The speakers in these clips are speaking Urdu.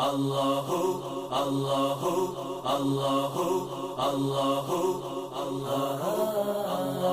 الله الله الله الله الله الله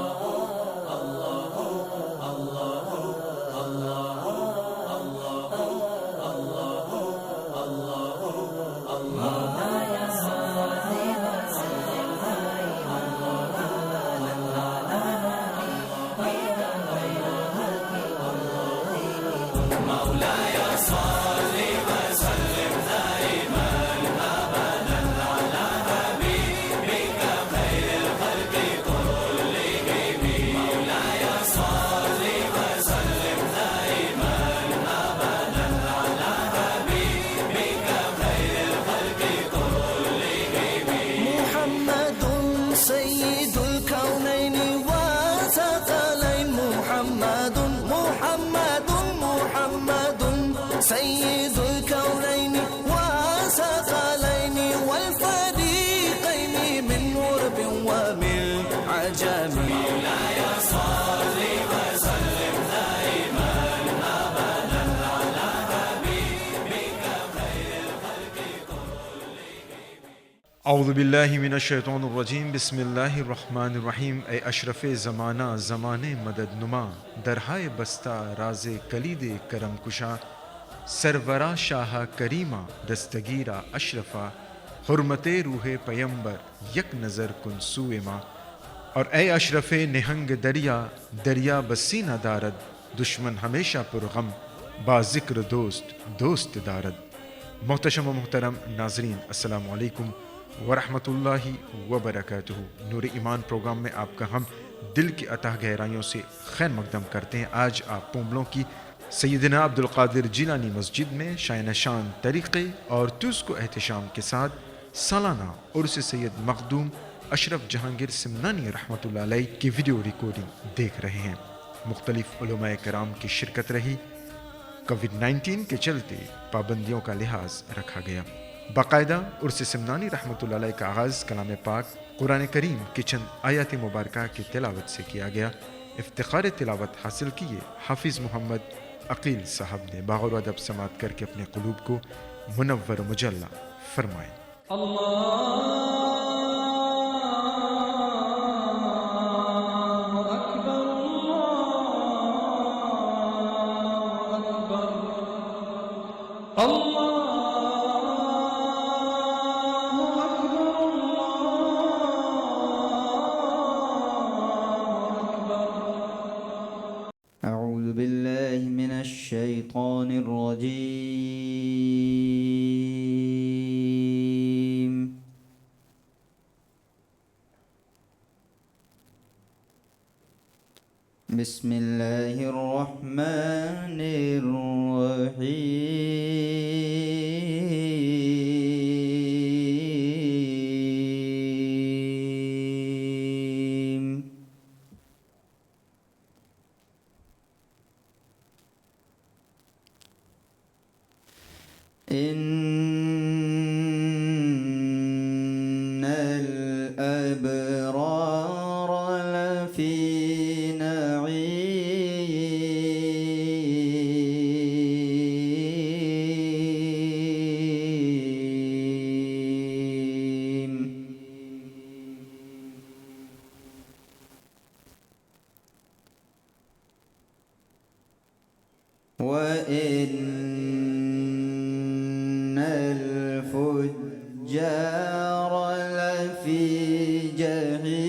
سيد الكونين وثقلين والفريقين من غرب ومن عجم مولاي صل وسلم دائما أبدا على حبيبك خير الخلق كلهم. اعوذ باللہ من الشیطان الرجیم بسم اللہ الرحمن الرحیم. اے اشرف زمانہ زمانے مدد نما درہائے بستہ راز کلید کرم کشا سرورا شاہ کریمہ دستگیرہ اشرفا حرمت روح پیمبر یک نظر کن سوئے ماں. اور اے اشرف نہنگ دریا دریا بسینہ دارد دشمن ہمیشہ پرغم با ذکر دوست دوست دارد. محتشم و محترم ناظرین السلام علیکم ورحمۃ اللہ وبرکاتہ. نور ایمان پروگرام میں آپ کا ہم دل کی اتہ گہرائیوں سے خیر مقدم کرتے ہیں. آج آپ پومبلوں کی سیدنا عبدالقادر جیلانی مسجد میں شائن شان طریقے اور طز کو احتشام کے ساتھ سالانہ عرس سید مخدوم اشرف جہانگیر سمنانی رحمۃ اللہ علیہ کی ویڈیو ریکارڈنگ دیکھ رہے ہیں. مختلف علماء کرام کی شرکت رہی. کووڈ-19 کے چلتے پابندیوں کا لحاظ رکھا گیا. باقاعدہ عرس سمنانی رحمۃ اللہ علیہ کا آغاز کلام پاک قرآن کریم کی چند آیات مبارکہ کی تلاوت سے کیا گیا. افتخار تلاوت حاصل کیے حافظ محمد عقیل صاحب نے باغور ادب سماعت کر کے اپنے قلوب کو منور و مجلہ فرمائے. أعوذ بالله من الشيطان الرجيم. بسم الله الرحمن الرحيم. إن الأبرار لفي نعيم وإن الفجار لفي جحيم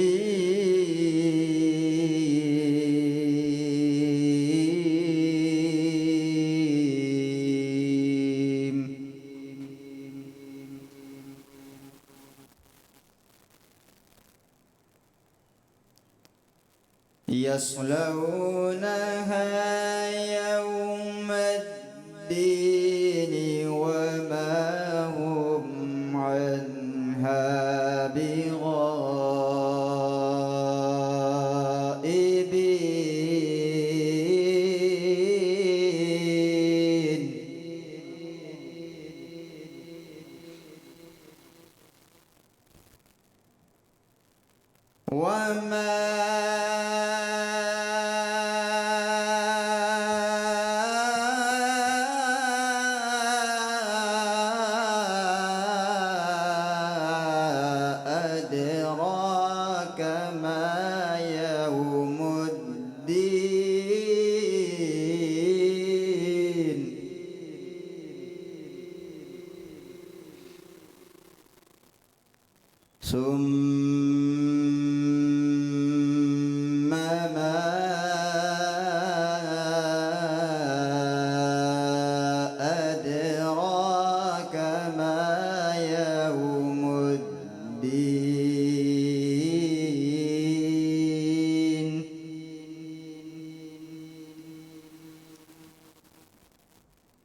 يصلونها يوم الدين وما هم عنها بغائبين. وما ثم ما أدراك ما يوم الدين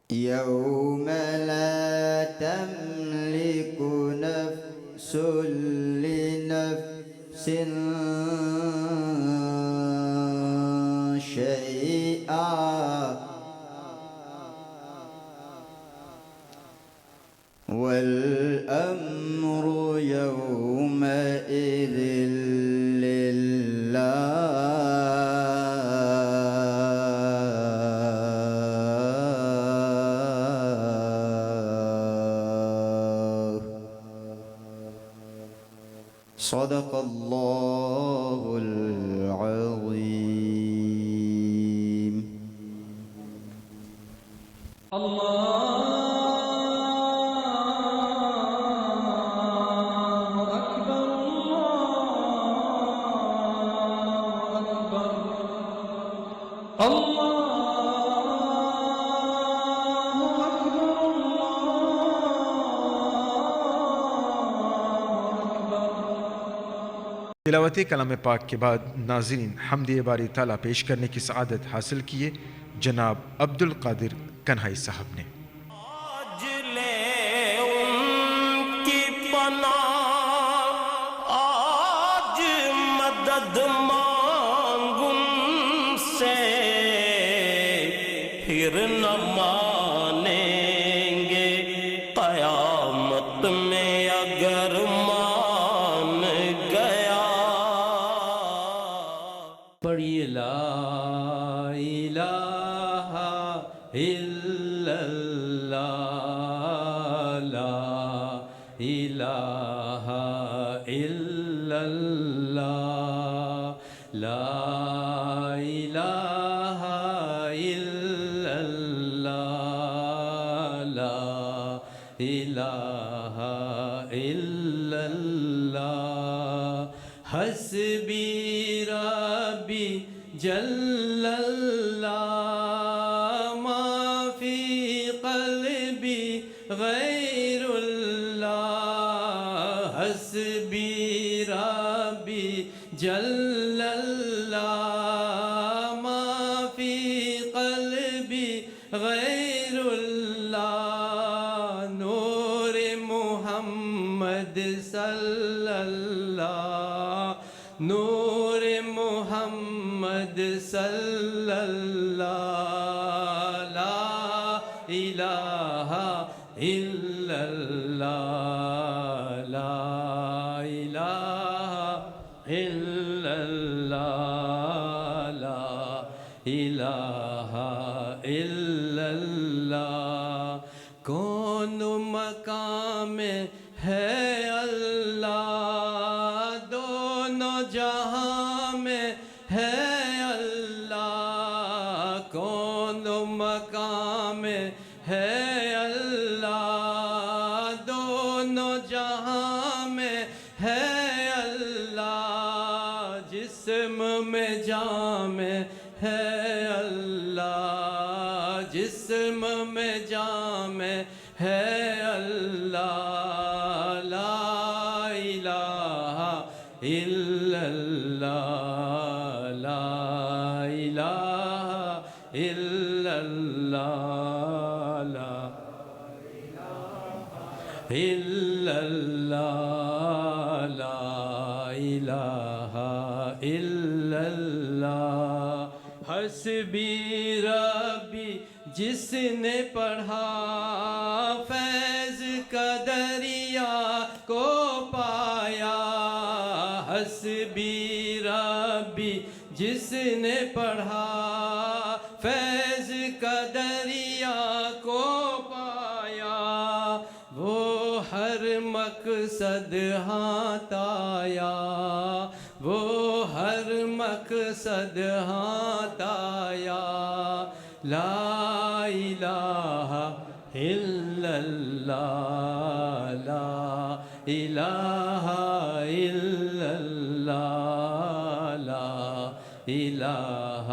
يوم لا تملك نفس لنفس شيئا والأمر يومئذ لله. صدق الله العظيم. تلاوت کلام پاک کے بعد ناظرین حمد باری تعالیٰ پیش کرنے کی سعادت حاصل کیے جناب عبد القادر کنہائی صاحب نے. آج لے ان کی پناہ، آج مدد مانگ ان سے، پھر نہ مانیں گے قیامت میں اگر مان گیا. پڑھیے لا الہ الا اللہ، لا الہ الا اللہ، لا الہ الا اللہ، لا الہ الا اللہ. حسبی ربی جل اللہ، ما فی قلبی غیر اللہ. حسبی ربی جل اللہ، ما فی قلبی غیر اللہ. نور محمد صلی اللہ، نور محمد صلی اللہ، لا الہ الا اللہ، لا الہ الا اللہ، لا الہ الا اللہ. کون مقام ہے اللہ، دونوں جہاں میں ہے اللہ. کون مقام ہے اللہ، دونوں جہاں میں ہے اللہ. جسم میں جام ہے اللہ، جسم میں جام ہے اللہ. لا الہ الا اللہ، لا الہ الا اللہ، لا الا اللہ، لا الہ الا اللہ. حسبی ربی جس نے پڑھا فیض کا دریا کو پایا. حسبی ربی جس نے پڑھا فیض کا دریا کو پایا. وہ ہر مقصد ہاتھ آیا، وہ ہر مقصد ہاتھ آیا. لا الہ الا إلا الله لا إله إلا الله لا إله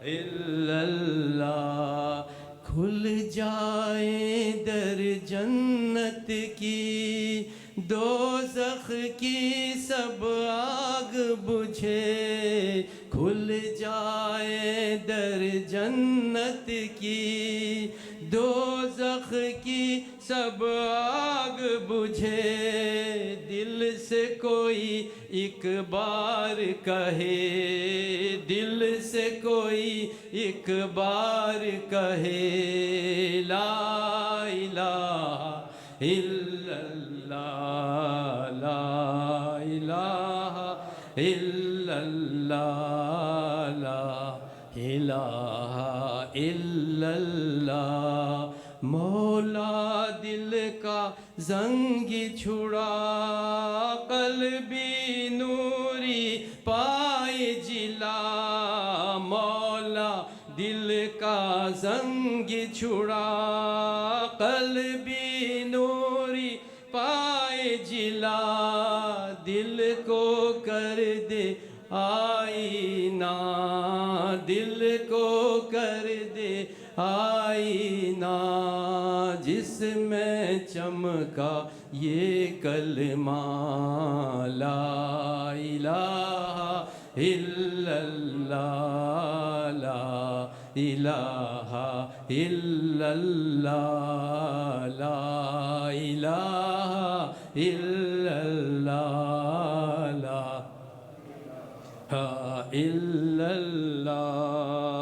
إلا الله کھل جائے در جنت کی دوزخ کی سب آگ بجھے کھل جائے در جنت کی دوزخ کی سب آگ بجھے دل سے کوئی ایک بار کہے دل سے کوئی ایک بار کہے لا الہ الا اللہ لا الہ الا اللہ لا الہ الا اللہ مولا دل کا زنگ چھڑا قلبی نوری پائے جلا مولا دل کا زنگ چھڑا قلبی نوری پائے جلا دل کو کر دے آئینہ دل کو کر دے آئینہ جس میں چمکا یہ کلمہ لا الہ الا اللہ لا الہ الا اللہ لا الہ الا اللہ لا الا اللہ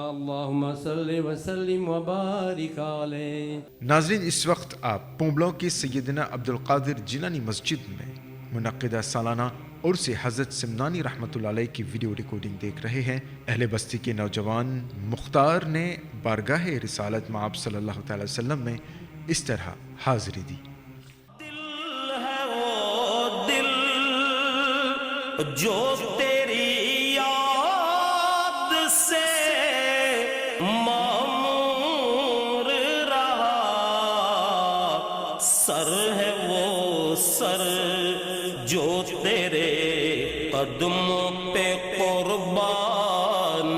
اللہم صلی وسلم وبارک علیہ. ناظرین اس وقت آپ پونبلوں کی سیدنا عبدالقادر جیلانی مسجد میں منعقدہ سالانہ عرس حضرت سمنانی رحمۃ اللہ علیہ کی ویڈیو ریکارڈنگ دیکھ رہے ہیں. اہل بستی کے نوجوان مختار نے بارگاہ رسالت مآب صلی اللہ تعالی وسلم میں اس طرح حاضری دی. دل ہے وہ دل جو تیری یاد سے معمور رہا سر ہے وہ سر جو تیرے قدموں پہ قربان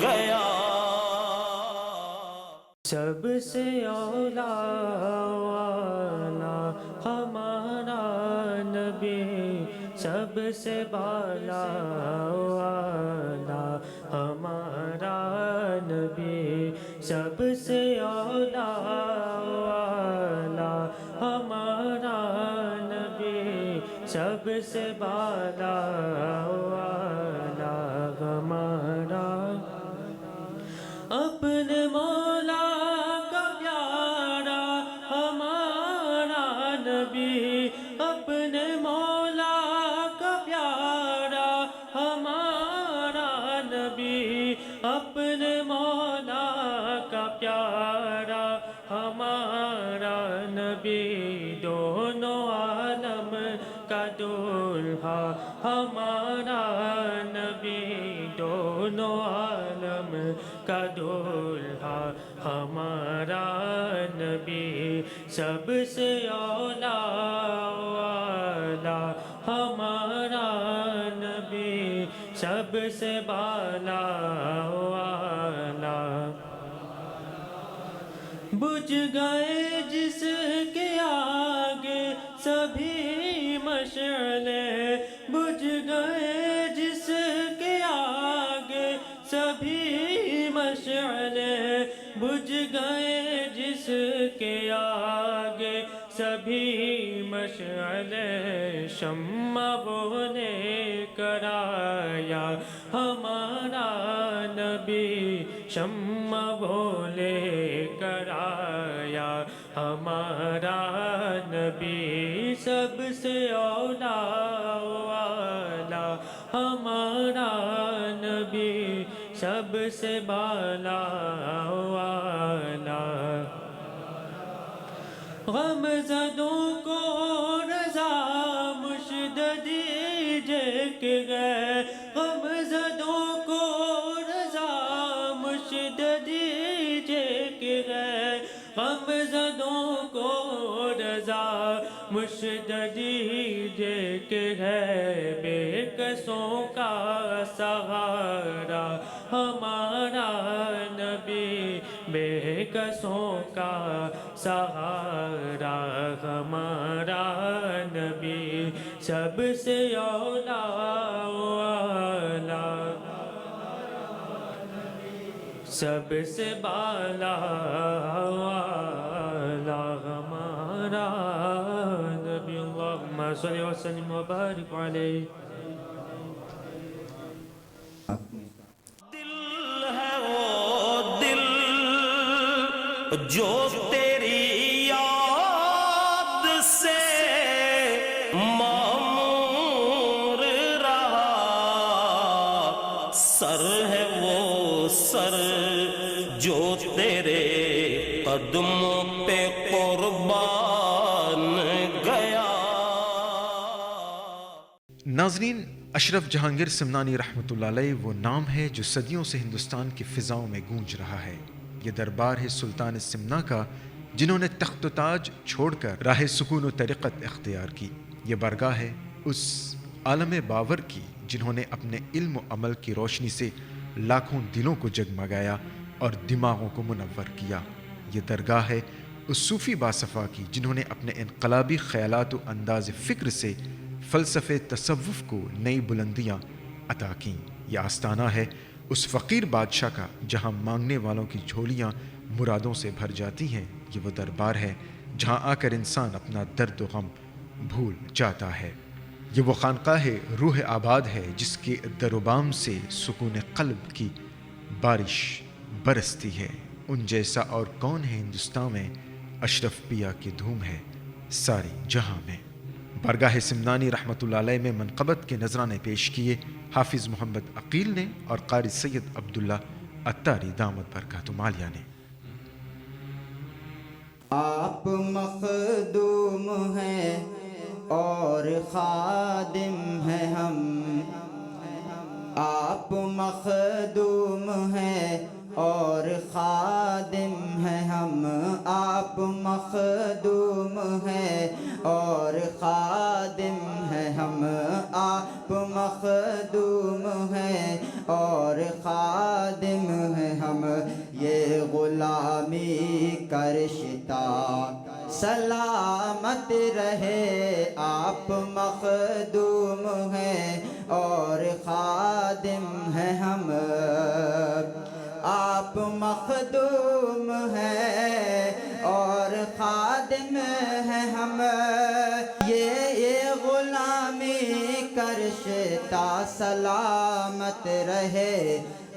گیا. سب سے اولا والا ہمارا نبی سب سے بالا والا ہمارا نبی سب سے اولا والا ہمارا نبی سب سے بالا والا ہمارا اپنے مولا کا پیارا ہمارا نبی اپنے مولا کا پیارا ہمارا نبی اپنے مولا کا پیارا ہمارا نبی دونوں عالم کا دولہا ہمارا نبی دونوں عالم کا دولہا ہمارا نبی سب سے اولا والا ہمارا نبی سب سے بالا والا. بجھ گئے جس کے آگے سبھی مشعلے بجھ گئے جس کے آگے سبھی مشعلے بجھ گئے جس کے آگے سبھی مشعلے شمع وہ نے کرایا ہمارا نبی شمع وہ لے کرایا ہمارا نبی سب سے اولا والا ہمارا نبی سب سے بالا والا. غم زدوں کو رضا مشد دیجے کہ گئے غم زدوں کو رضا مشد دیجے کہ گئے غم زدوں کو روزہ مشت دیجے کہ ہے بے کسوں کا سہارا ہمارا نبی، بے کسوں کا سہارا ہمارا نبی، سب سے اولا والا، سب سے بالا والا ہمارا نبی۔ اللہم صلی وسلم وبارک علیہ۔ دل ہے وہ دل جو تیری یاد سے معمور رہا، سر ہے وہ سر جو تیرے قدموں پہ قربان گیا۔ ناظرین، اشرف جہانگیر سمنانی رحمۃ اللہ علیہ وہ نام ہے جو صدیوں سے ہندوستان کی فضاؤں میں گونج رہا ہے۔ یہ دربار ہے سلطان سمنا کا جنہوں نے تخت و تاج چھوڑ کر راہ سکون و طریقت اختیار کی۔ یہ بارگاہ ہے اس عالم باور کی جنہوں نے اپنے علم و عمل کی روشنی سے لاکھوں دلوں کو جگمگایا اور دماغوں کو منور کیا۔ یہ درگاہ ہے اس صوفی باصفا کی جنہوں نے اپنے انقلابی خیالات و انداز فکر سے فلسفے تصوف کو نئی بلندیاں عطا کیں۔ یہ آستانہ ہے اس فقیر بادشاہ کا جہاں مانگنے والوں کی جھولیاں مرادوں سے بھر جاتی ہیں۔ یہ وہ دربار ہے جہاں آ کر انسان اپنا درد و غم بھول جاتا ہے۔ یہ وہ خانقاہ روح آباد ہے جس کے در و بام سے سکون قلب کی بارش برستی ہے۔ ان جیسا اور کون ہے ہندوستان میں، اشرف پیا کی دھوم ہے ساری جہاں میں۔ بارگاہ سمنانی رحمۃ اللہ علیہ میں منقبت کے نذرانے پیش کیے حافظ محمد عقیل نے اور قاری سید عبداللہ عطاری دامت برکاتہم عالیہ نے۔ آپ مخدوم ہیں اور خادم ہیں ہم، آپ مخدوم ہیں اور خادم ہیں ہم، آپ مخدوم ہیں اور خادم ہیں ہم، آپ مخدوم ہیں اور خادم ہیں ہم، یہ غلامی کا رشتہ سلامت رہے، آپ مخدوم ہیں اور خادم ہیں ہم، آپ مخدوم ہیں اور خادم ہیں ہم، یہ غلامی کا رشتہ سلامت رہے،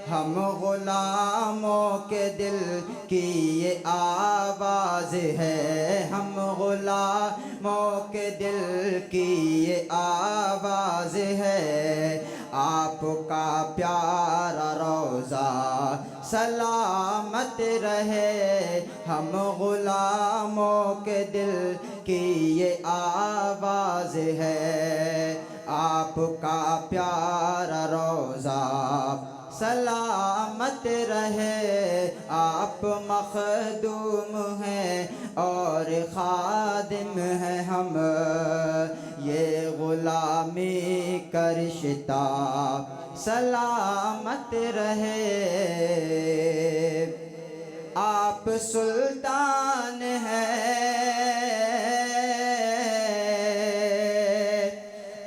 ہم غلاموں کے دل کی یہ آواز ہے، ہم غلاموں کے دل کی یہ آواز ہے، آپ کا پیارا روضہ سلامت رہے، ہم غلاموں کے دل کی یہ آواز ہے، آپ کا پیارا روضہ سلامت رہے، آپ مخدوم ہیں اور خادم ہیں ہم، یہ غلامی کا رشتہ سلامت رہے، آپ سلطان ہیں،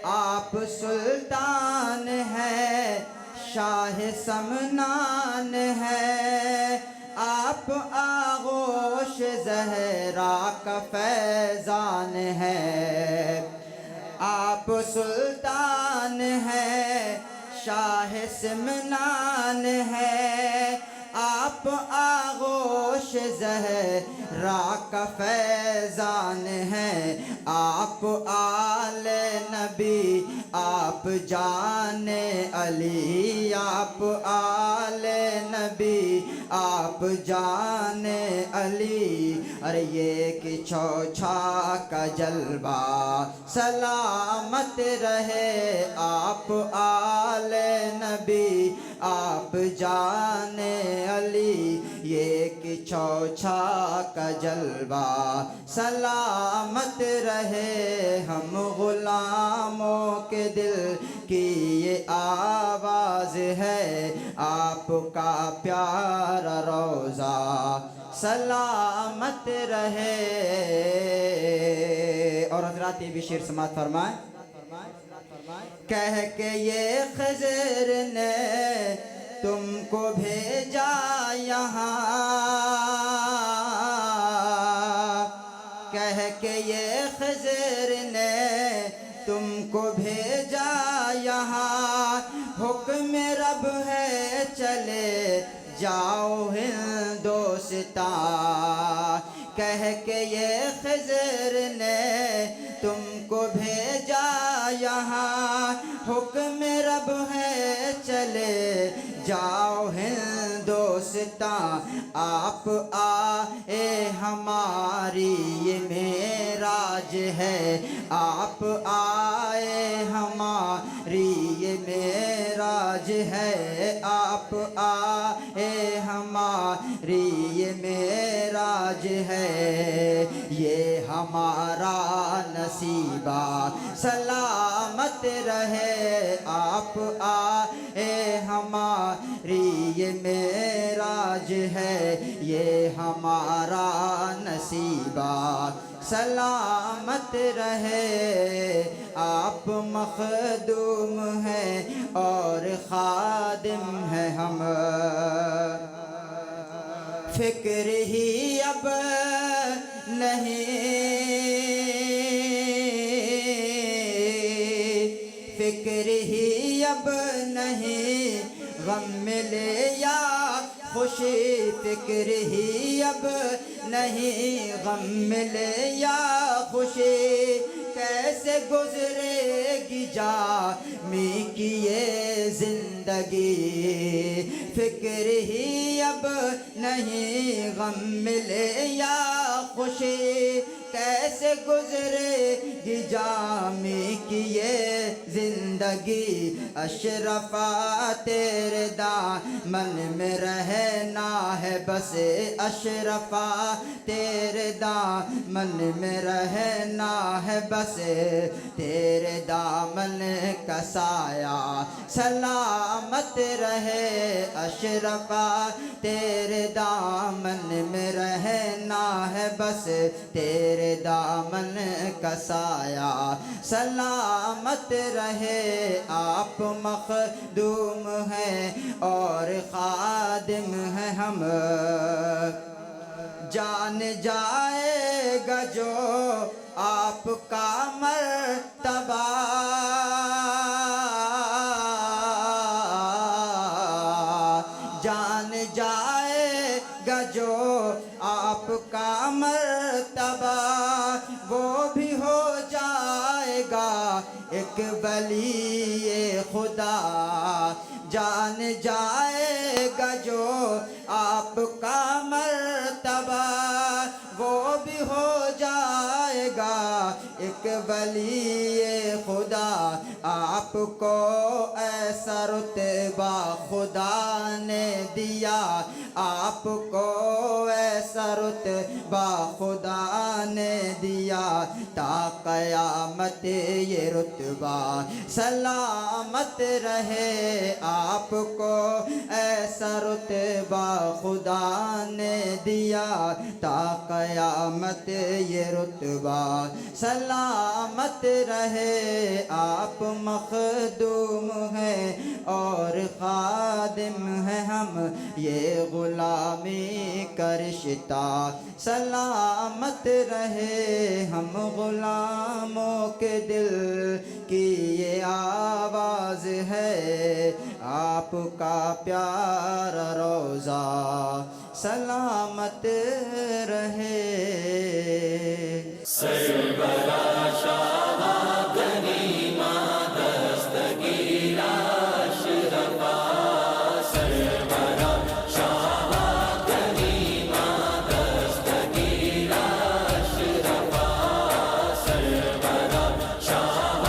آپ سلطان ہیں، شاہ سمنان ہے، آپ آغوش زہرا کا فیضان ہے، آپ سلطان ہے، شاہ سمنان ہے، آپ آغوش زہرا کا فیضان ہے، آپ آل نبی، آپ جان علی، آپ آل نبی، آپ جان علی، ارے یہ کہ چوچھا کا جلوہ سلامت رہے، آپ آل نبی، آپ جانے علی یہ کہ چوچھا کا جلوہ سلامت رہے ہم غلاموں کے دل کی یہ آواز ہے آپ کا پیارا روضہ سلامت رہے. اور حضرات یہ بھی شعر سماعت فرمائیں. کہہ کے یہ خضر نے تم کو بھیجا یہاں کہہ کے یہ خضر نے تم کو بھیجا یہاں حکم رب ہے چلے جاؤ ہندوستان کہہ کے یہ خضر نے تم کو بھیجا یہاں حکم رب ہے چلے جاؤ ہندوستان آپ آئے ہماری یہ معراج ہے آپ آئے ہماری یہ معراج ہے آپ آئے ہماری یہ معراج ہے یہ ہمارا نصیبہ سلامت رہے آپ آئے ہماری یہ معراج ہے یہ ہمارا نصیبہ سلامت رہے آپ مخدوم ہیں اور خادم ہیں ہم فکر ہی اب نہیں فکر ہی اب نہیں غم ملے یا خوشی فکر ہی اب نہیں غم ملے یا خوشی کیسے گزرے گی جامی کی یہ زندگی فکر ہی اب نہیں غم ملے یا خوشی کیسے گزرے گی جامی کی یہ زندگی اشرفا تیرے دامن میں رہنا ہے بس اشرفا تیرے دامن میں رہنا ہے بس تیرے دامن کا سایہ سلامت رہے اشرفا تیرے دامن میں رہنا ہے بس تیرے دامن کا سایہ سلامت رہے آپ مخدوم ہیں اور خادم ہیں ہم جان جائے گا جو آپ کا مرتبہ جان جائے گا جو آپ کا مرتبہ وہ بھی ہو جائے گا ایک ولی خدا جان جائے گا جو آپ کا مرتبہ وہ بھی ہو جائے گا ایک ولی خدا آپ کو ایسا رتبہ خدا نے دیا آپ کو ایسا رتبہ خدا نے دیا تا قیامت یہ رتبہ سلامت رہے آپ کو ایسا رتبہ خدا نے دیا تا قیامت یہ رتبہ سلامت رہے آپ مخدوم ہیں اور خادم ہیں ہم یہ غلامی کا رشتہ سلامت رہے ہم غلاموں کے دل کی یہ آواز ہے آپ کا پیارا روضہ سلامت رہے سربراہ شاہ غنیمہ دستگیرہ اشرفا سربراہ شاہ غنیمہ دستگیرہ اشرفا سربراہ شاہ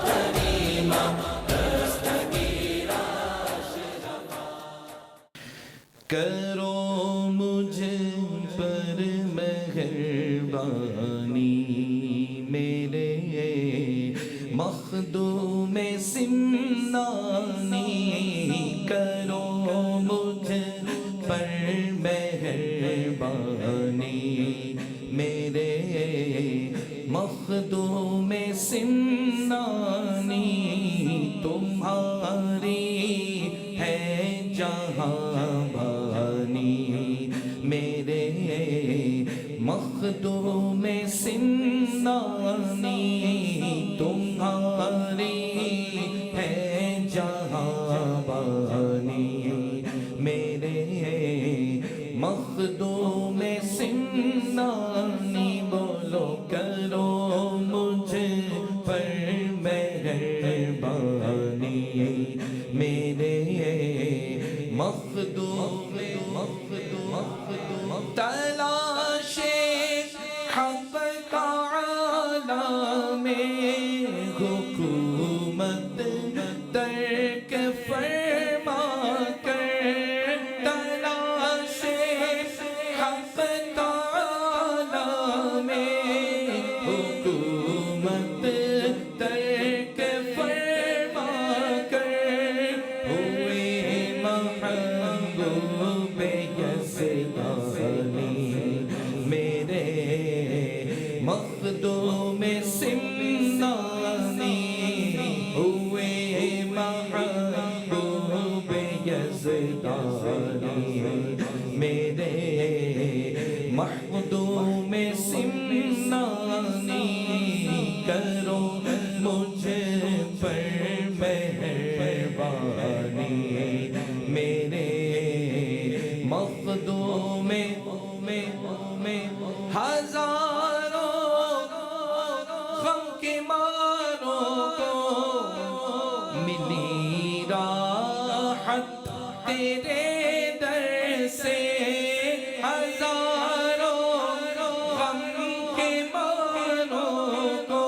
غنیمہ دستگیرہ اشرفا مخدوم سمنانی کرو مجھ پر مہربانی میرے مخدوم سمنانی تمہاری ہے جہاں بانی میرے مخدوم سمنانی تمہاری ہے جہاں بانی میرے مخدوم سمنانی بولو کرو مجھ پر مہربانی میرے مخدوم تلاش حق تعالی میں حکومت ترک فرما کر تلاش حق تعالی میں حکومت ترک فرما کر ہوئے محبوب یزدانی میرے مخدوم سمنانی ہوئے محبوب یزدانی میرے مخدوم سمنانی کرو مجھ پر مہربانی میرے مخدوم ہزاروں غم کے ماروں کو ملی راحت تیرے در سے ہزاروں غم کے ماروں کو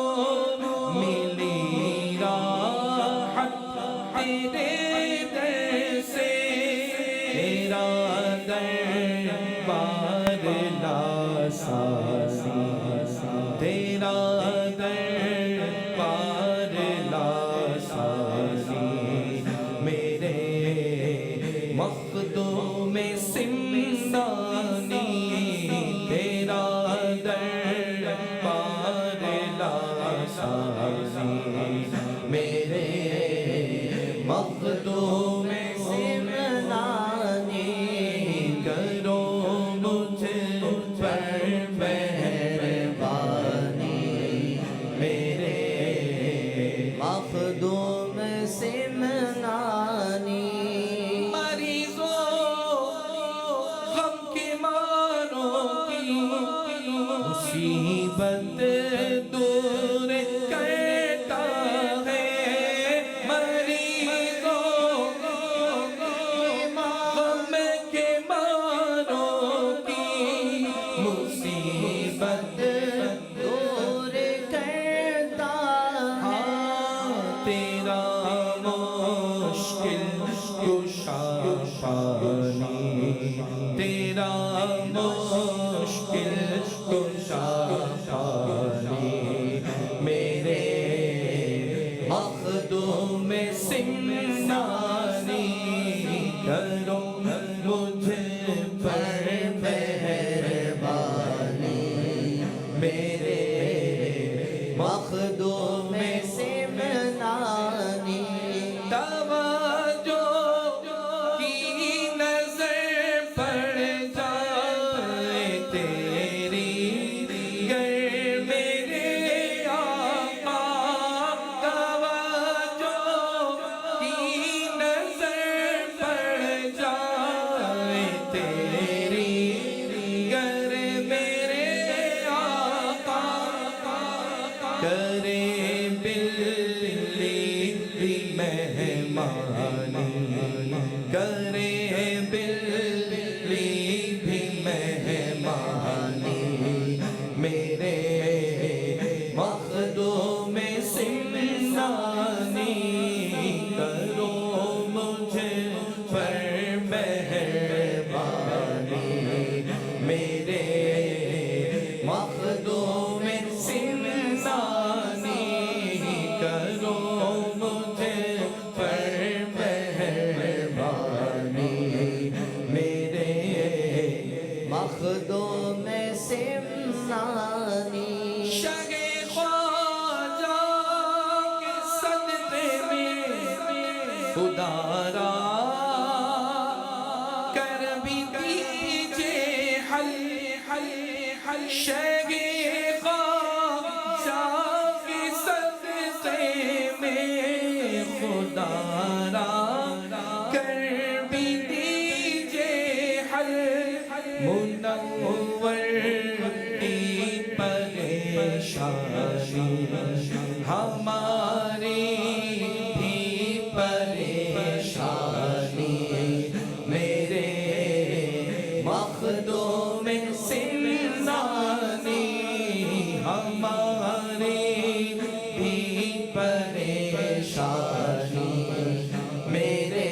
ملی راحت تیرے در سے تیرا دربار لاسانی تیرا دربار لاسانی میرے مخدوم سمنانی تیرا دربار لاسانی میرے مخدوم سمنانی کرو مجھ پر مہربانی میرے مخدوم سمنانی مریضوں غم کے ماروں کی مصیبت دور کرتا ہے مریضوں غم کے ماروں کی مصیبت دور کرتا ہے تیرا مشکل کشا پانی تیرا مشکل کشا پانی میرے مخدوم سمنانی کرو مجھ پر مہربانی میرے مخدوم سمنانی توجہ کی نظر پڑ جائے تیری گر میرے آقا توجہ کی نظر پڑ جائے تیری گر میرے آقا کرے بلی بھی مہمانی کرے بلی بھی مہمانی میرے مخدوم سمنانی کرو مجھ پر مہربانی میرے مخدوم سمنانی کرو خدا را کر بھی دیجئے حل شیخ خواجہ کے صدقے میں خدا را کر بھی دیجئے حل منور کی پریشانی ہماری بھی پریشانی میرے مخدوم زندانی ہماری بھی پریشانی میرے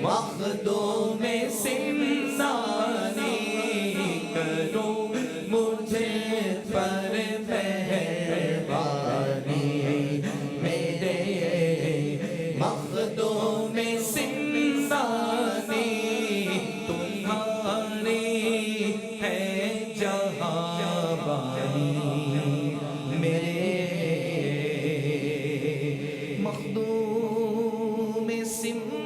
مخدوم زندانی کرو مجھے پر مہربانی میرے مخدوم زندانی تمہاری ہے جہاں بانی میرے مخدوم زندانی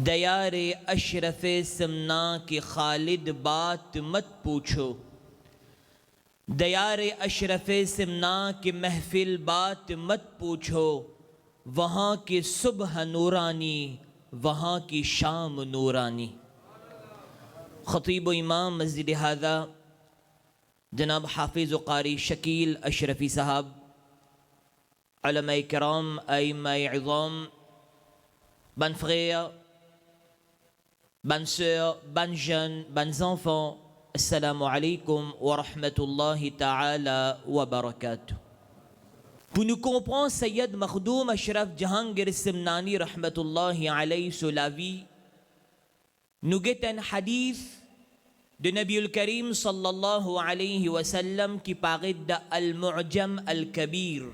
دیار اشرف سمنا کی خالد بات مت پوچھو دیار اشرف سمنا کی محفل بات مت پوچھو وہاں کی صبح نورانی وہاں کی شام نورانی خطیب و امام مسجد ہذا جناب حافظ و قاری شکیل اشرفی صاحب علماء کرام ائمہ عظام bonnes frères, bonnes sœurs, bonnes jeunes, bonnes enfants, assalamu alaikum wa rahmatullahi ta'ala wa barakatuh. Pour nous comprendre, Sayyid Makhdoum Ashraf Jahangir Simnani rahmatullahi alayhi sur la vie, nous guette un hadith de Nabi al-Karim sallallahu alayhi wa sallam qui paraît dans Al-Mu'jam al-Kabir.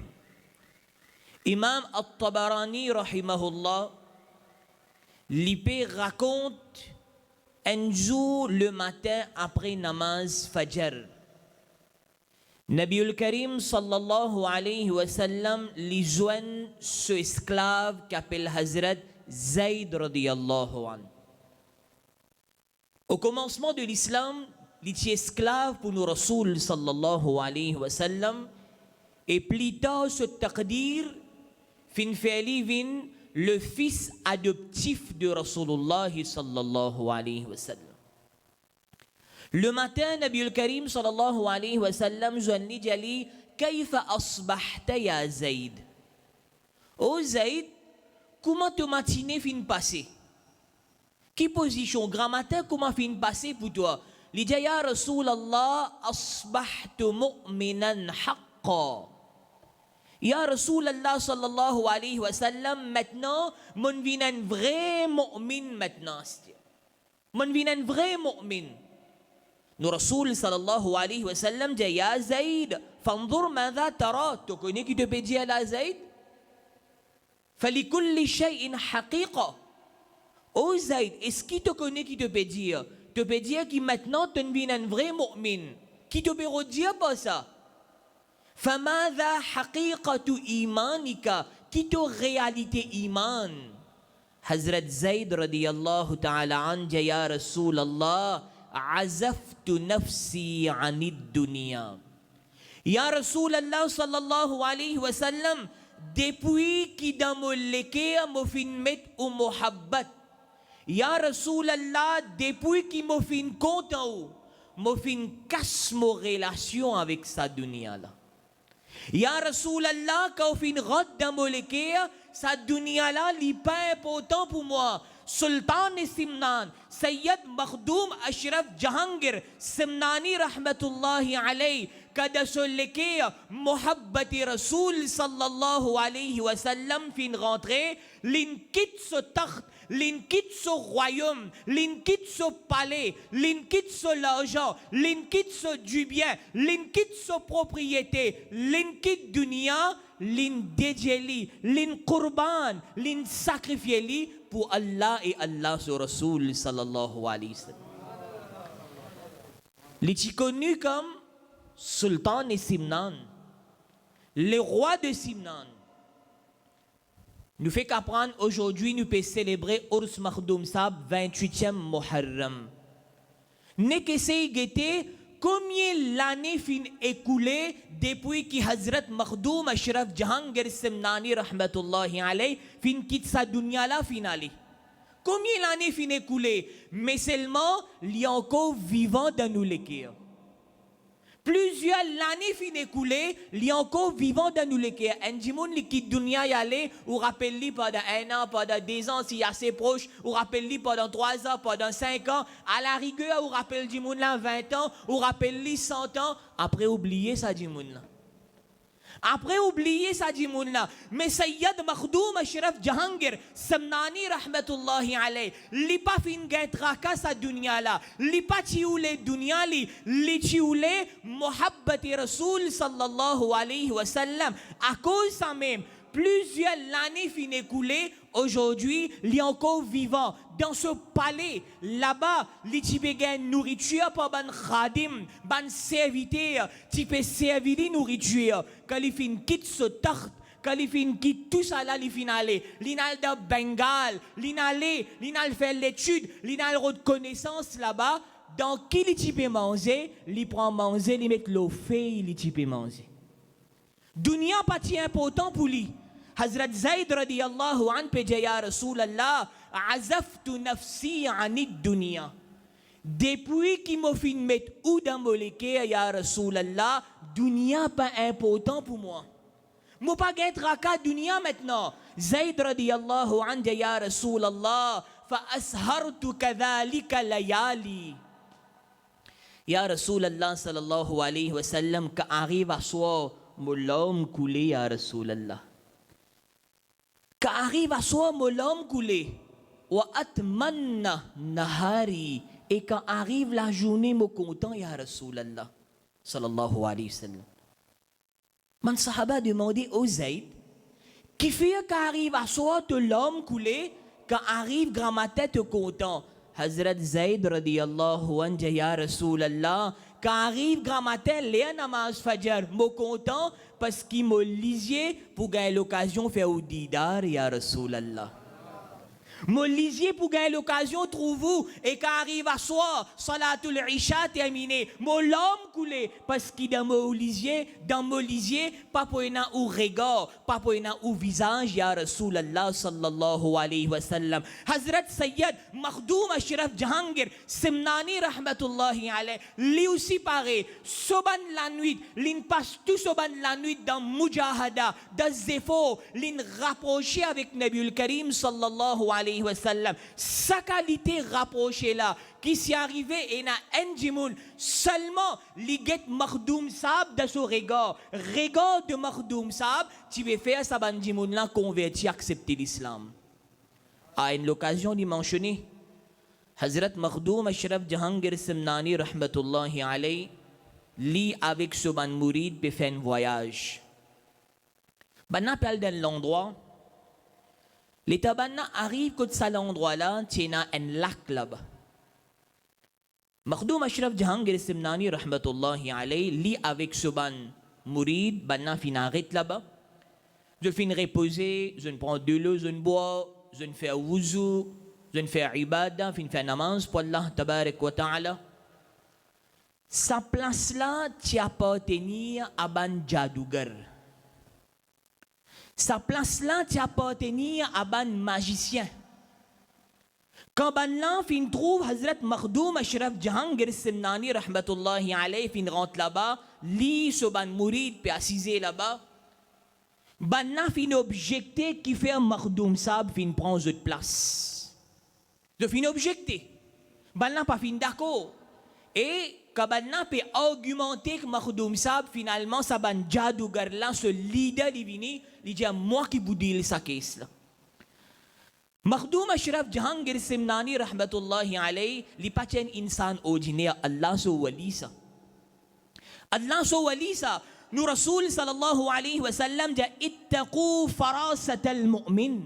Imam al-Tabarani rahimahullah l'IP raconte un jour le matin après namaz Fajr. Nabi al-Karim sallallahu alayhi wa sallam lui joint ce esclave qu'appelle Hazrat Zayd radiyallahu anhu. Au commencement de l'islam, il était esclave pour nous Rasoul sallallahu alayhi wa sallam et plus tard ce taqdir fin feli vin le fils adoptif de Rasulullah sallallahu alayhi wa sallam. Le matin, Nabi al-Karim sallallahu alayhi wa sallam joanni jali kayfa asbahta ya Zayd. Oh Zayd, comment te matinée fin passée? Qui position grand matin comment fin passée pour toi? Il dit ya Rasulallah asbahtu mu'minan haqqa. Ya Rasulallah sallallahu alayhi wa sallam, maintenant, mon vin un vrai mu'min maintenant. Mon vin un vrai mu'min. Nous Rasoul sallallahu alayhi wa sallam dit ya Zayd, fanzur madha tara. Tu connais qui te peut dire la Zayd? Falikulli shay'in haqiqa. Oh Zayd, est-ce qui te connaît qui te peut dire? Te peut dire que maintenant tu es un vrai mu'min. Qui te peut dire pas ça? فماذا حقيقة إيمانك كتو réalité إيمان حضرت زيد رضي الله تعالى عنه يا رسول الله عزفت نفسي عن الدنيا يا رسول الله صلى الله عليه وسلم depuis qui dans mon lequel me fin met au mohabbat يا رسول الله depuis qui me fin content me fin casse mon relation avec sa dunya là Ya Rasulallah, quand fin rot dans mon lequel, sa dunya là, n'est pas important pour moi. Sultan Simnan, Sayyid Makhdoum Ashraf Jahangir Simnani rahmatullahi alayhi, كدسولك محبة رسول صلى الله عليه وسلم في رentrer l'in quitte ce taht, l'in quitte ce royaume, l'in quitte ce palais, l'in quitte ce l'argent, l'in quitte ce du bien, l'in quitte ce propriété, l'in quitte dunia, l'in dédieli, l'in qurban, l'in sacrifieli pour Allah et Allah sur Rasoul sallallahu alayhi wa sallam. Il est connu comme Sultan et Simnan, le roi de Simnan. Nous fait qu'apprendre aujourd'hui, nous pouvons célébrer Urs Makhdoum Sab 28e Muharram. N'est qu'essayer de guetter combien l'année fin écoulée depuis que Hazrat Makhdoum Ashraf Jahangir Simnani rahmatullahi alayhi fin quitte sa dunya la finale. Combien l'année fin écoulée, mais seulement il y a encore vivant dans nous les cœurs. Plusieurs l'année fin écoulée, il y a encore vivant dans nous les cœurs. Un djimoun qui quitte dunya y aller, ou rappelle-lui pendant 1 an, pendant 2 ans, si assez proche, ou rappelle-lui pendant 3 ans, pendant 5 ans, à la rigueur, ou rappelle djimoun là 20 ans, ou rappelle-lui 100 ans, après oublier ça djimoun là. Après oublier ça djimoun là. Mais Sayyid Makhdoum Ashraf Jahangir Samnani rahmatullahi alayhi, li pas fin gaitraka sa dunya là, li pas tioule dunya li tioule muhabbati Rasoul sallallahu alayhi wa sallam. À cause ça même, plusieurs l'année fin écoulée, aujourd'hui, il est encore vivant dans ce palais. Là-bas, il y a une nourriture pour ban khadim, ban serviteur, tu peux servir la nourriture. Quand il fin quitte ce taht, quand il fin quitte tout ça là, il fin aller. L'inal de Bengale, l'inal faire l'étude, l'inal reconnaissance là-bas. Dans qui il peut manger, il prend manger, il met l'eau fait, il peut manger. Dunia pas si important pour lui. Hazrat Zayd radiyallahu an pe ya Rasulallah, azaftu nafsi anid dunya. Depuis qu'il m'a fait mettre ou dans mon léqué, ya Rasulallah, dunia pas important pour moi. Moi pas gain traka dunia maintenant. Zayd radiyallahu an ya Rasulallah, fa ashartu kadhalika layali. Ya Rasulallah sallallahu alayhi wa sallam, quand arrive à soi, l'homme coulé, ya Rasulallah. Quand arrive à soi, l'homme coulé, wa atmanna nahari, et quand arrive la journée, me content, ya Rasulallah, sallallahu alayhi wa sallam. Man sahaba demandé au Zayd, qui fait qu'arrive à soi, l'homme coulé, quand arrive grand matin, te content. Hazrat Zayd radiyallahu anhu, ya Rasulallah, quand arrive grand matin, les namaz fajr, me content parce qu'il me lisait pour gagner l'occasion de faire au didar, ya Rasulallah. Me lisiez pour gagner l'occasion, trouve-vous, et quand arrive à soir, salatul isha terminé, me l'homme coulé, parce qu'il dans me lisiez, pas pour un ou regard, pas pour un ou visage, ya Rasulallah sallallahu alayhi wa sallam. Hazrat Sayyid Makhdoum Ashraf Jahangir Simnani rahmatullahi alayhi, lui aussi pareil, soban la nuit, l'in passe tout soban la nuit dans Mujahada, dans Zefo, l'in rapproché avec Nabiul Karim sallallahu alayhi wa sallam. Sa qualité rapprochée là, qui s'est arrivé et na endjimoun, seulement l'iguet Makhdoum Sab de ce regard de Makhdoum Sab, tu veux faire sa bandjimoun là converti, accepter l'islam. À une occasion d'y mentionner, Hazrat Makhdoum Ashraf Jahangir Simnani rahmatullahi alayhi, li avec ce ban mourid peut faire un voyage. Ben appelle dans l'endroit. Les tabanna arrivent quand ça l'endroit là, il y a un lac là-bas. Makhdoum Ashraf Jahangir Simnani rahmatullahi alayhi, li avec ce ban mourid, banna fin arrête là-bas. Je finis reposer, je ne prends de l'eau, je ne bois, je ne fais wuzu, je ne fais ibada, je ne fais namaz pour Allah tabarak wa ta'ala. Sa place là, tu appartenait à ban jadougar. Sa place là, tu appartenait à ban magicien. Quand ban là, fin trouve Hazrat Makhdoum Ashraf Jahangir Simnani rahmatullahi alayhi, fin rentre là-bas, li ce ban mourid peut assiser là-bas. Ban là, fin objecté qui fait Makhdoum Sab, fin prend cette place. De fin objecté. Ban là, pas fin d'accord. Et Kabanna peut argumenter que Makhdoum Sab, finalement, ça ban Jadougar là, ce leader divini, il dit à moi qui vous dis sa caisse là. Makhdoum Ashraf Jahangir Simnani, rahmatullahi alayhi, li patien insan ordinaire, Allah so walisa. Allah so walisa, nous Rasoul sallallahu alayhi wa sallam dit ittaqou farasat al-mu'min.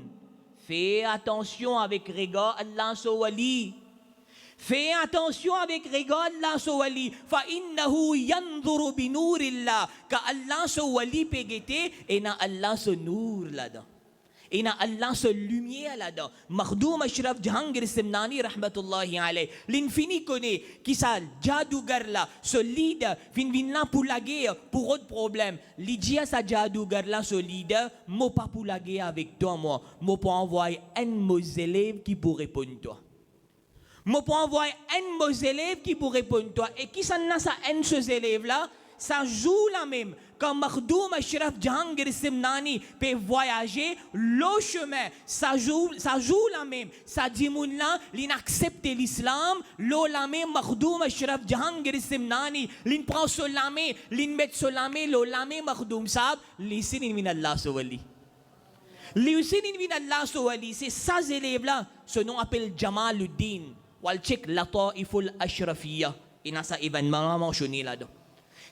Fais attention avec regard Allah so wali. Fais attention avec regard Allah so wali. Fa innahu yanzuru bi nourillah. Ka Allah so wali pegete et na Allah so nour là-dedans. Et na Allah so lumière là-dedans. Makhdoum Ashraf Jahangir Simnani rahmatullahi alayhi. L'infini connaît qui ça jadougar là, ce leader vin là pour la guerre, pour autre problème. Lydia sa jadougar là, ce leader, moi pas pour la guerre avec toi moi pour envoyer un de mes élèves qui pour répondre toi. Moi pour envoyer un de mes élèves qui pour répondre toi. Et qui ça n'a ça un de ces élèves là, ça joue la même. Quand Makhdoum Ashraf Jahangir Simnani peut voyager, le chemin, ça joue la même. Ça dit moun là, l'inaccepte l'islam, la même Makhdoum Ashraf Jahangir Simnani, l'in prend sur la main, l'in met sur la main, la même Makhdoum Sab, l'isin min Allah Sowali. L'isin min Allah Sowali, c'est ça élèves là, ce nom appelle Jamaluddin, walchik Lataiful Ashrafiyya. Il y a ça événement mentionné là-dedans.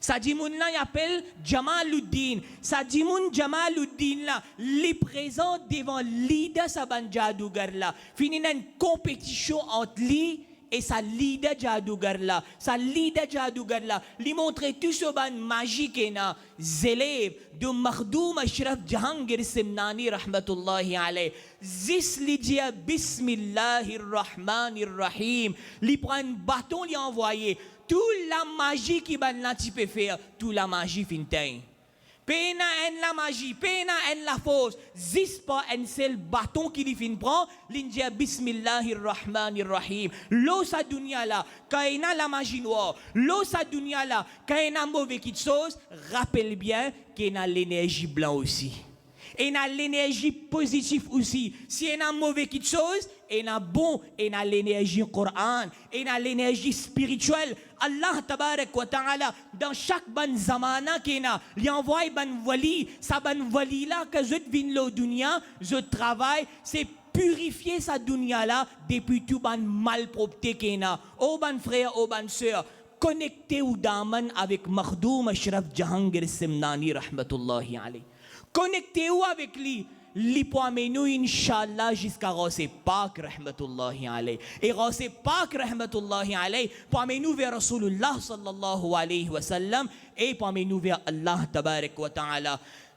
Ça dit moun là, il appelle Jamaluddin. Ça dit moun Jamaluddin là, les présents devant leader Saban Jadougar là. Fini une compétition entre lui et sa leader Jadougar là. Sa leader Jadougar là, lui montrer tout ce ban magique et na élèves de Makhdoum Ashraf Jahangir Simnani rahmatullahi alayhi. Zis li dit Bismillahir Rahmanir Rahim. Li prend un bâton, li envoyé. Toute la magie qui ban là tu peux faire, toute la magie fintain. Pena en la magie, pena en la force. Zis pas un seul bâton qui li fin prend, l'india Bismillahir Rahmanir Rahim. L'eau sa dunya là, quand il a la magie noire, l'eau sa dunya là, quand il a mauvais quelque chose, rappelle bien qu'il a l'énergie blanche aussi. Et il a l'énergie positive aussi. Si il a mauvais quelque chose, il a bon, il a l'énergie Coran, il a l'énergie spirituelle. Allah tabarak wa ta'ala, dans chaque ban zamana qu'il a, il envoie ban wali, sa ban wali là, que je viens le dunya, je travaille, c'est purifier sa dunya là, depuis tout ban malpropreté qu'il a. Oh ban frère, oh ban sœur, connectez ou daman avec Makhdoum Ashraf Jahangir Simnani rahmatullahi alayhi. Connectez-vous avec lui. Li pour nous inshallah jusqu'à Rosé Pâques rahmatullahi alayhi. Et Rosé Pâques rahmatullahi alayhi pour nous vers Rasulullah sallallahu alayhi wa sallam et pour nous vers Allah tabarak wa ta'ala.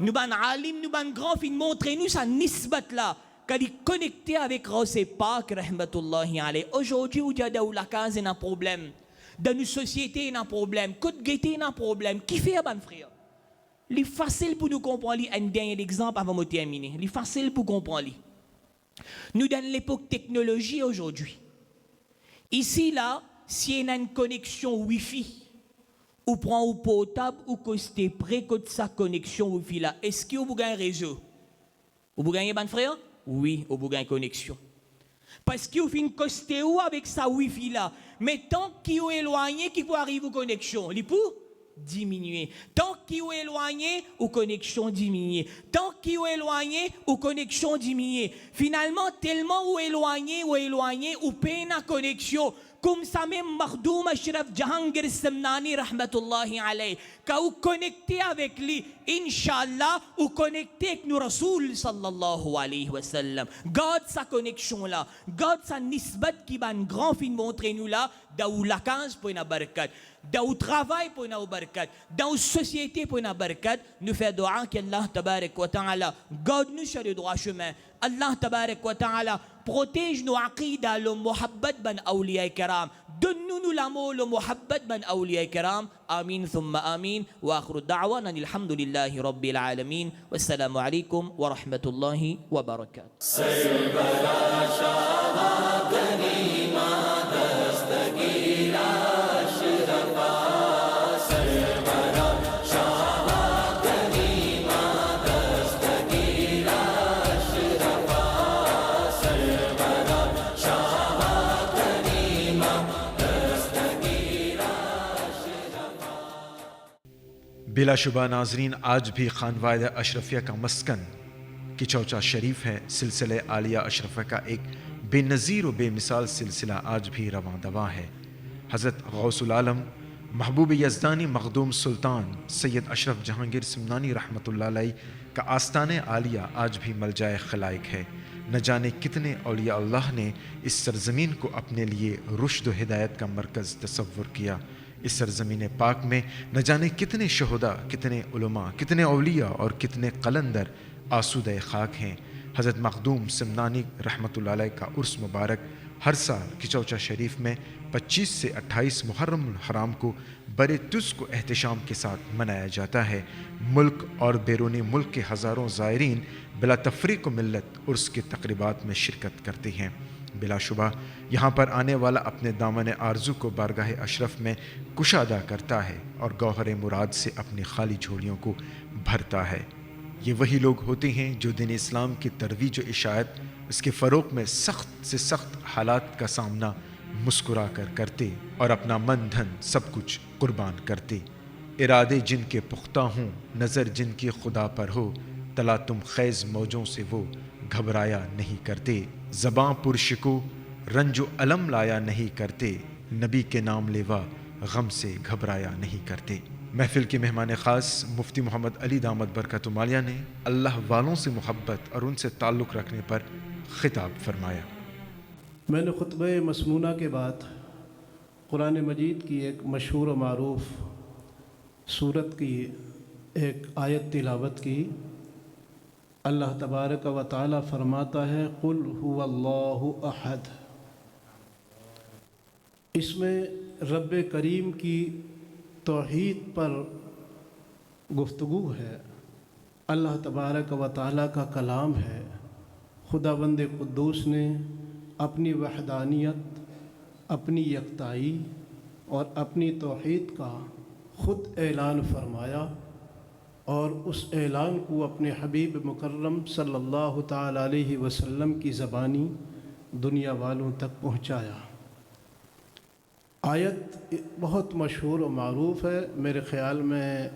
Nous ban alim, nous ban grand fin montrez-nous sa nisbat là, qu'elle est connectée avec Rosé Pâques rahmatullahi alayhi. Aujourd'hui, où il y a la case un problème, dans nos sociétés un problème, côte gaieté un problème. Qui fait ban frère? C'est facile pour nous comprendre. Un dernier exemple avant de terminer. C'est facile pour comprendre. Nous dans l'époque technologie aujourd'hui. Ici là, si il y a une connexion Wi-Fi, ou prend au portable ou costé près de sa connexion Wi-Fi là. Est-ce que vous gagnez un réseau? Vous gagnez ban frère? Oui, vous gagnez une connexion. Parce que vous finissez costé ou avec sa Wi-Fi là. Mais tant qu'il est éloigné, qui peut arriver aux connexions, il peut diminuer. Tant qu'il est éloigné, aux connexions diminuer. Tant qu'il est éloigné, aux connexions diminuer. Finalement, tellement ou éloigné, ou peine à connexion. Comme ça même Makhdoum Ashraf Jahangir Simnani rahmatullahi alayhi, quand vous connectez avec lui, Inch'Allah, vous connectez avec nous Rasoul sallallahu alayhi wa sallam. Garde sa connexion là, garde sa nisbat qui va un grand film montrer nous là, dans la case pour une barakat, dans le travail pour une barakat, dans la société pour une barakat, nous faisons dua qu'Allah tabarak wa ta'ala garde nous sur le droit chemin. Allah tabarak wa ta'ala protège nos aqidas, le muhabbat ban awliya kiram. Donne-nous l'amour, le muhabbat ban awliya kiram. Amin thumma amin. Wa akhiru da'wana alhamdulillahi rabbil alamin. Wassalamu alaikum wa rahmatullahi wa barakatuh. غنیمت دستگیر اشرف بلا شبہ ناظرین، آج بھی خانوادہ اشرفیہ کا مسکن کچوچا شریف ہے۔ سلسلہ عالیہ اشرفیہ کا ایک بے نظیر و بے مثال سلسلہ آج بھی رواں دواں ہے۔ حضرت غوث العالم محبوب یزدانی مخدوم سلطان سید اشرف جہانگیر سمنانی رحمۃ اللہ علیہ کا آستان عالیہ آج بھی ملجائے خلائق ہے۔ نہ جانے کتنے اولیاء اللہ نے اس سرزمین کو اپنے لیے رشد و ہدایت کا مرکز تصور کیا۔ اس سرزمین پاک میں نہ جانے کتنے شہداء، کتنے علماء، کتنے اولیاء اور کتنے قلندر آسودہ خاک ہیں۔ حضرت مخدوم سمنانی رحمۃ اللہ علیہ کا عرس مبارک ہر سال کچوچا شریف میں 25 سے 28 محرم الحرام کو بڑے تز کو احتشام کے ساتھ منایا جاتا ہے۔ ملک اور بیرون ملک کے ہزاروں زائرین بلا تفریق و ملت عرس کے تقریبات میں شرکت کرتے ہیں۔ بلا شبہ یہاں پر آنے والا اپنے دامن آرزو کو بارگاہ اشرف میں کشادہ کرتا ہے اور گوہر مراد سے اپنی خالی جھولیوں کو بھرتا ہے۔ یہ وہی لوگ ہوتے ہیں جو دین اسلام کی ترویج و اشاعت، اس کے فروغ میں سخت سے سخت حالات کا سامنا مسکرا کر کرتے اور اپنا من دھن سب کچھ قربان کرتے۔ ارادے جن کے پختہ ہوں، نظر جن کی خدا پر ہو، تلا تم خیز موجوں سے وہ گھبرایا نہیں کرتے۔ زباں پرشکو رنج و علم لایا نہیں کرتے، نبی کے نام لیوا غم سے گھبرایا نہیں کرتے۔ محفل کے مہمان خاص مفتی محمد علی دامت برکت مالیہ نے اللہ والوں سے محبت اور ان سے تعلق رکھنے پر خطاب فرمایا۔ میں نے خطبہ مسمونہ کے بعد قرآن مجید کی ایک مشہور و معروف سورت کی ایک آیت تلاوت کی۔ اللہ تبارک و تعالی فرماتا ہے قل هو اللہ احد۔ اس میں رب کریم کی توحید پر گفتگو ہے، اللہ تبارک و تعالی کا کلام ہے۔ خداوند قدوس نے اپنی وحدانیت، اپنی یکتائی اور اپنی توحید کا خود اعلان فرمایا اور اس اعلان کو اپنے حبیب مکرم صلی اللہ تعالی علیہ وسلم کی زبانی دنیا والوں تک پہنچایا۔ آیت بہت مشہور و معروف ہے۔ میرے خیال میں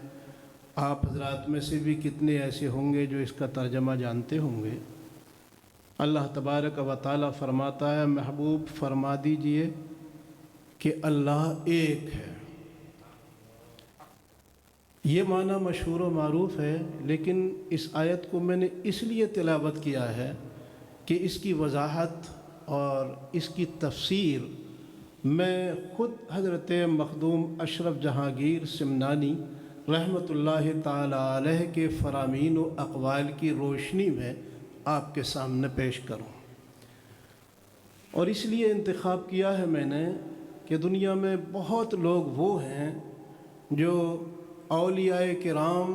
آپ حضرات میں سے بھی کتنے ایسے ہوں گے جو اس کا ترجمہ جانتے ہوں گے۔ اللہ تبارک و تعالی فرماتا ہے محبوب فرما دیجئے کہ اللہ ایک ہے۔ یہ معنی مشہور و معروف ہے، لیکن اس آیت کو میں نے اس لیے تلاوت کیا ہے کہ اس کی وضاحت اور اس کی تفسیر میں خود حضرت مخدوم اشرف جہانگیر سمنانی رحمۃ اللہ تعالی علیہ کے فرامین و اقوال کی روشنی میں آپ کے سامنے پیش کروں۔ اور اس لیے انتخاب کیا ہے میں نے کہ دنیا میں بہت لوگ وہ ہیں جو اولیاء کرام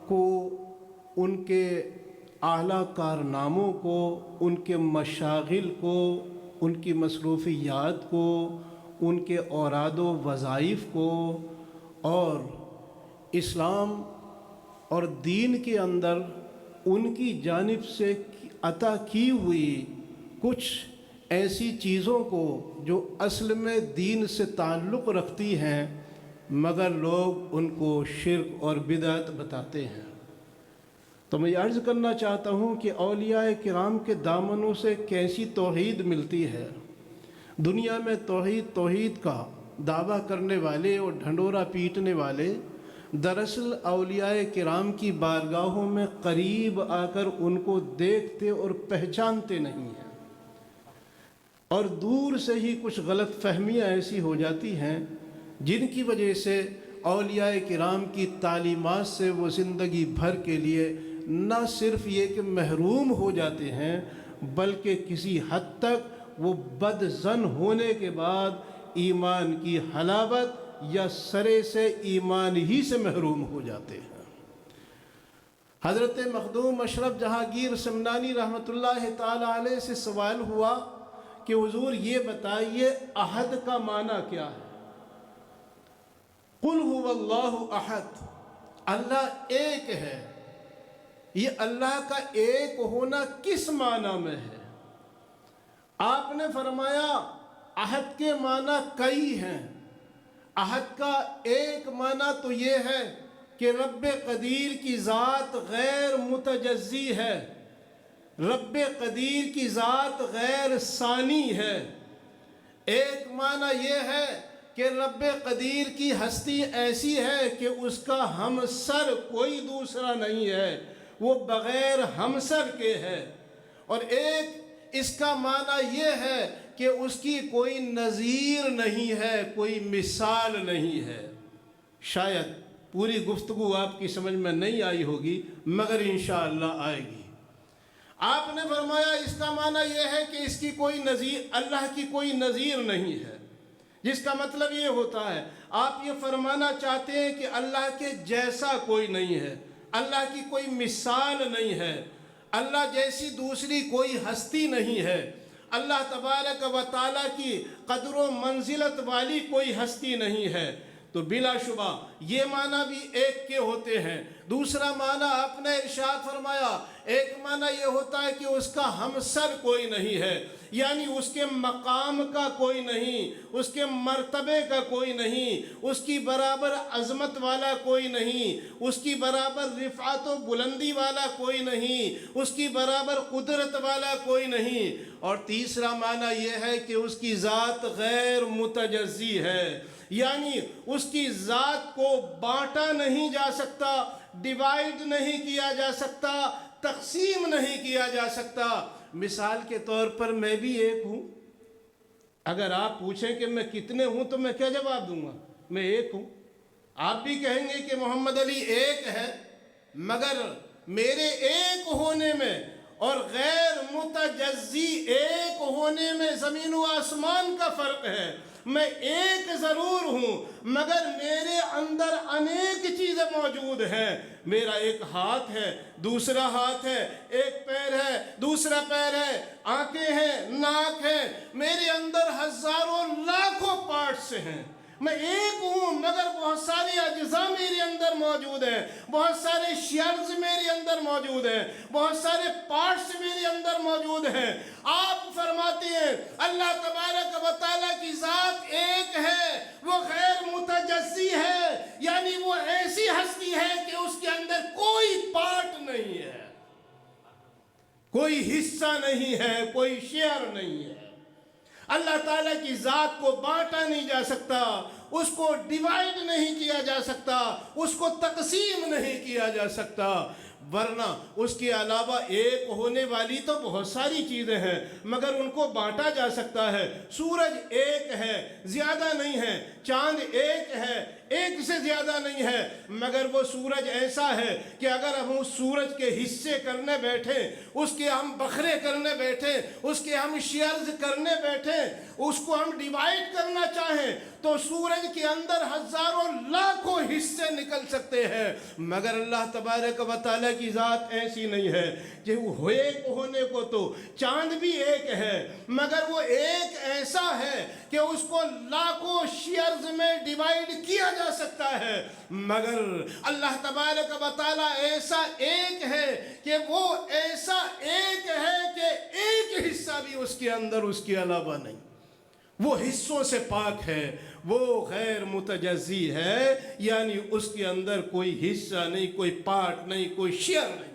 کو، ان کے اعلیٰ کارناموں کو، ان کے مشاغل کو، ان کی مصروفیات کو، ان کے اوراد و وظائف کو اور اسلام اور دین کے اندر ان کی جانب سے عطا کی ہوئی کچھ ایسی چیزوں کو جو اصل میں دین سے تعلق رکھتی ہیں مگر لوگ ان کو شرک اور بدعت بتاتے ہیں۔ تو میں یہ عرض کرنا چاہتا ہوں کہ اولیاء کرام کے دامنوں سے کیسی توحید ملتی ہے۔ دنیا میں توحید کا دعویٰ کرنے والے اور ڈھنڈورا پیٹنے والے دراصل اولیاء کرام کی بارگاہوں میں قریب آ کر ان کو دیکھتے اور پہچانتے نہیں ہیں، اور دور سے ہی کچھ غلط فہمیاں ایسی ہو جاتی ہیں جن کی وجہ سے اولیاء کرام کی تعلیمات سے وہ زندگی بھر کے لیے نہ صرف یہ کہ محروم ہو جاتے ہیں بلکہ کسی حد تک وہ بد ظن ہونے کے بعد ایمان کی حلاوت یا سرے سے ایمان ہی سے محروم ہو جاتے ہیں۔ حضرت مخدوم اشرف جہانگیر سمنانی رحمۃ اللہ تعالی علیہ سے سوال ہوا کہ حضور یہ بتائیے احد کا معنی کیا ہے؟ قل هو اللہ احد، اللہ ایک ہے۔ یہ اللہ کا ایک ہونا کس معنی میں ہے؟ آپ نے فرمایا احد کے معنی کئی ہیں۔ احد کا ایک معنی تو یہ ہے کہ رب قدیر کی ذات غیر متجزی ہے، رب قدیر کی ذات غیر ثانی ہے۔ ایک معنی یہ ہے کہ رب قدیر کی ہستی ایسی ہے کہ اس کا ہمسر کوئی دوسرا نہیں ہے، وہ بغیر ہمسر کے ہے۔ اور ایک اس کا معنی یہ ہے کہ اس کی کوئی نظیر نہیں ہے، کوئی مثال نہیں ہے۔ شاید پوری گفتگو آپ کی سمجھ میں نہیں آئی ہوگی مگر انشاءاللہ آئے گی۔ آپ نے فرمایا اس کا معنی یہ ہے کہ اس کی کوئی نظیر، اللہ کی کوئی نظیر نہیں ہے، جس کا مطلب یہ ہوتا ہے آپ یہ فرمانا چاہتے ہیں کہ اللہ کے جیسا کوئی نہیں ہے، اللہ کی کوئی مثال نہیں ہے، اللہ جیسی دوسری کوئی ہستی نہیں ہے، اللہ تبارک و تعالیٰ کی قدر و منزلت والی کوئی ہستی نہیں ہے۔ تو بلا شبہ یہ معنی بھی ایک کے ہوتے ہیں۔ دوسرا معنی آپ نے ارشاد فرمایا، ایک معنی یہ ہوتا ہے کہ اس کا ہمسر کوئی نہیں ہے، یعنی اس کے مقام کا کوئی نہیں، اس کے مرتبے کا کوئی نہیں، اس کی برابر عظمت والا کوئی نہیں، اس کی برابر رفعت و بلندی والا کوئی نہیں، اس کی برابر قدرت والا کوئی نہیں۔ اور تیسرا معنی یہ ہے کہ اس کی ذات غیر متجزی ہے، یعنی اس کی ذات کو بانٹا نہیں جا سکتا، ڈیوائیڈ نہیں کیا جا سکتا، تقسیم نہیں کیا جا سکتا۔ مثال کے طور پر میں بھی ایک ہوں، اگر آپ پوچھیں کہ میں کتنے ہوں تو میں کیا جواب دوں گا؟ میں ایک ہوں۔ آپ بھی کہیں گے کہ محمد علی ایک ہے، مگر میرے ایک ہونے میں اور غیر متجزی ایک ہونے میں زمین و آسمان کا فرق ہے۔ میں ایک ضرور ہوں مگر میرے اندر انیک چیزیں موجود ہیں۔ میرا ایک ہاتھ ہے، دوسرا ہاتھ ہے، ایک پیر ہے، دوسرا پیر ہے، آنکھیں ہیں، ناک ہے، میرے اندر ہزاروں لاکھوں پارٹس ہیں۔ میں ایک ہوں مگر بہت سارے اجزاء میرے اندر موجود ہیں، بہت سارے شیئرز میرے اندر موجود ہیں، بہت سارے پارٹس میرے اندر موجود ہیں۔ آپ فرماتے ہیں اللہ تبارک و تعالیٰ کی ذات ایک ہے، وہ غیر متجزی ہے، یعنی وہ ایسی ہستی ہے کہ اس کے اندر کوئی پارٹ نہیں ہے، کوئی حصہ نہیں ہے، کوئی شیئر نہیں ہے۔ اللہ تعالیٰ کی ذات کو بانٹا نہیں جا سکتا، اس کو ڈیوائیڈ نہیں کیا جا سکتا، اس کو تقسیم نہیں کیا جا سکتا، ورنہ اس کے علاوہ ایک ہونے والی تو بہت ساری چیزیں ہیں مگر ان کو بانٹا جا سکتا ہے۔ سورج ایک ہے، زیادہ نہیں ہے، چاند ایک ہے، ایک سے زیادہ نہیں ہے، مگر وہ سورج ایسا ہے کہ اگر ہم اس سورج کے حصے کرنے بیٹھیں، اس کے ہم بکھرے کرنے بیٹھیں، اس کے ہم شیئرز کرنے بیٹھیں، اس کو ہم ڈیوائیڈ کرنا چاہیں تو سورج کے اندر ہزاروں لاکھوں حصے نکل سکتے ہیں، مگر اللہ تبارک و تعالیٰ کی ذات ایسی نہیں ہے کہ وہ ایک ہونے کو تو چاند بھی ایک ہے مگر وہ ایک ایسا ہے کہ اس کو لاکھوں شیئرز میں ڈیوائیڈ کیا جا سکتا ہے، مگر اللہ تبارک و تعالیٰ ایسا ایک ہے کہ وہ ایسا ایک ہے کہ ایک حصہ بھی اس کے اندر اس کے علاوہ نہیں، وہ حصوں سے پاک ہے، وہ غیر متجزی ہے، یعنی اس کے اندر کوئی حصہ نہیں، کوئی پارٹ نہیں، کوئی شیئر نہیں ہے۔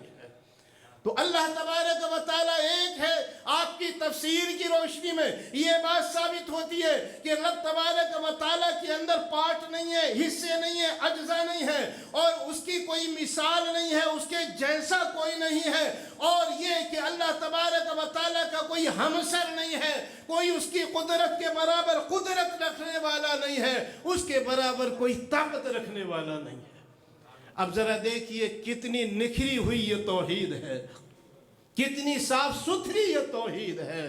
تو اللہ تبارک و تعالیٰ ایک ہے۔ آپ کی تفسیر کی روشنی میں یہ بات ثابت ہوتی ہے کہ رب تبارک و تعالیٰ کے اندر پارٹ نہیں ہے، حصے نہیں ہے، اجزاء نہیں ہے، اور اس کی کوئی مثال نہیں ہے، اس کے جیسا کوئی نہیں ہے، اور یہ کہ اللہ تبارک و تعالیٰ کا کوئی ہمسر نہیں ہے، کوئی اس کی قدرت کے برابر قدرت رکھنے والا نہیں ہے، اس کے برابر کوئی طاقت رکھنے والا نہیں ہے۔ اب ذرا دیکھیے کتنی نکھری ہوئی یہ توحید ہے، کتنی صاف ستھری یہ توحید ہے۔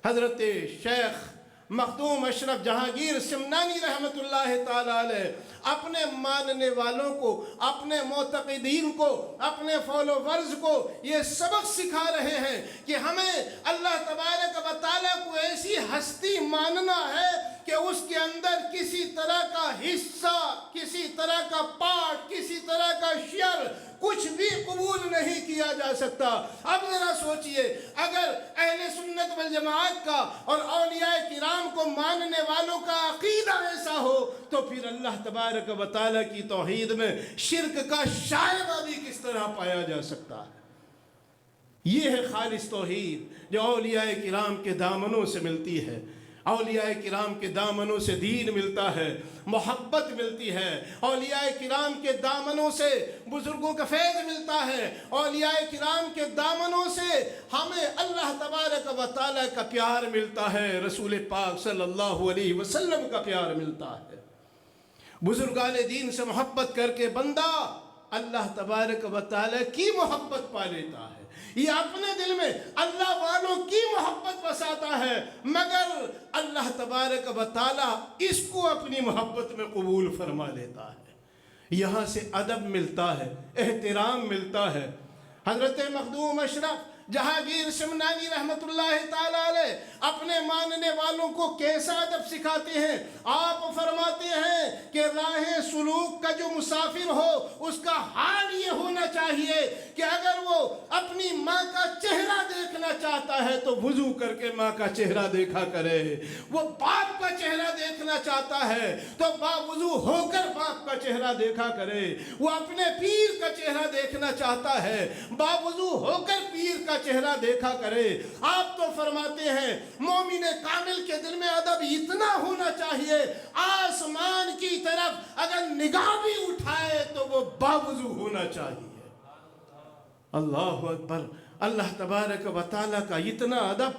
حضرت شیخ مخدوم اشرف جہانگیر سمنانی رحمت اللہ تعالیٰ علیہ اپنے ماننے والوں کو، اپنے معتقدین کو، اپنے فالوورز کو یہ سبق سکھا رہے ہیں کہ ہمیں اللہ تبارک و تعالیٰ کو ایسی ہستی ماننا ہے کہ اس کے اندر کسی طرح کا حصہ، کسی طرح کا پارٹ، کسی طرح کا شیئر کچھ بھی قبول نہیں کیا کیا جا سکتا۔ اب ذرا سوچئے، اگر اہل سنت والجماعت کا اور اولیاء کرام کو ماننے والوں کا عقیدہ ایسا ہو تو پھر اللہ تبارک و تعالیٰ کی توحید میں شرک کا شائبہ بھی کس طرح پایا جا سکتا ہے؟ یہ ہے خالص توحید جو اولیاء کرام کے دامنوں سے ملتی ہے۔ اولیاء کرام کے دامنوں سے دین ملتا ہے، محبت ملتی ہے، اولیاء کرام کے دامنوں سے بزرگوں کا فیض ملتا ہے، اولیاء کرام کے دامنوں سے ہمیں اللہ تبارک و تعالیٰ کا پیار ملتا ہے، رسول پاک صلی اللہ علیہ وسلم کا پیار ملتا ہے۔ بزرگان دین سے محبت کر کے بندہ اللہ تبارک و تعالیٰ کی محبت پا لیتا ہے، یہ اپنے دل میں اللہ والوں کی محبت بساتا ہے، مگر اللہ تبارک و تعالیٰ اس کو اپنی محبت میں قبول فرما لیتا ہے۔ یہاں سے ادب ملتا ہے، احترام ملتا ہے۔ حضرت مخدوم اشرف جہانگیر سمنانی رحمت اللہ تعالیٰ علیہ اپنے ماننے والوں کو کیسا ادب سکھاتے ہیں؟ آپ فرماتے ہیں کہ راہ سلوک کا جو مسافر ہو اس کا حال یہ ہونا چاہیے کہ اگر وہ اپنی ماں کا چہرہ دیکھنا چاہتا ہے تو وضو کر کے ماں کا چہرہ دیکھا کرے، وہ باپ کا چہرہ دیکھنا چاہتا ہے تو باوضو ہو کر باپ کا چہرہ دیکھا کرے، وہ اپنے پیر کا چہرہ دیکھنا چاہتا ہے باوضو ہو کر پیر کا چہرہ دیکھا کرے۔ آپ تو فرماتے ہیں مومن کامل کے دل میں ادب اتنا ہونا چاہیے آسمان کی طرف اگر نگاہ بھی اٹھائے تو وہ باوضو ہونا چاہیے۔ اللہ اکبر، اللہ تبارک و تعالیٰ کا اتنا ادب۔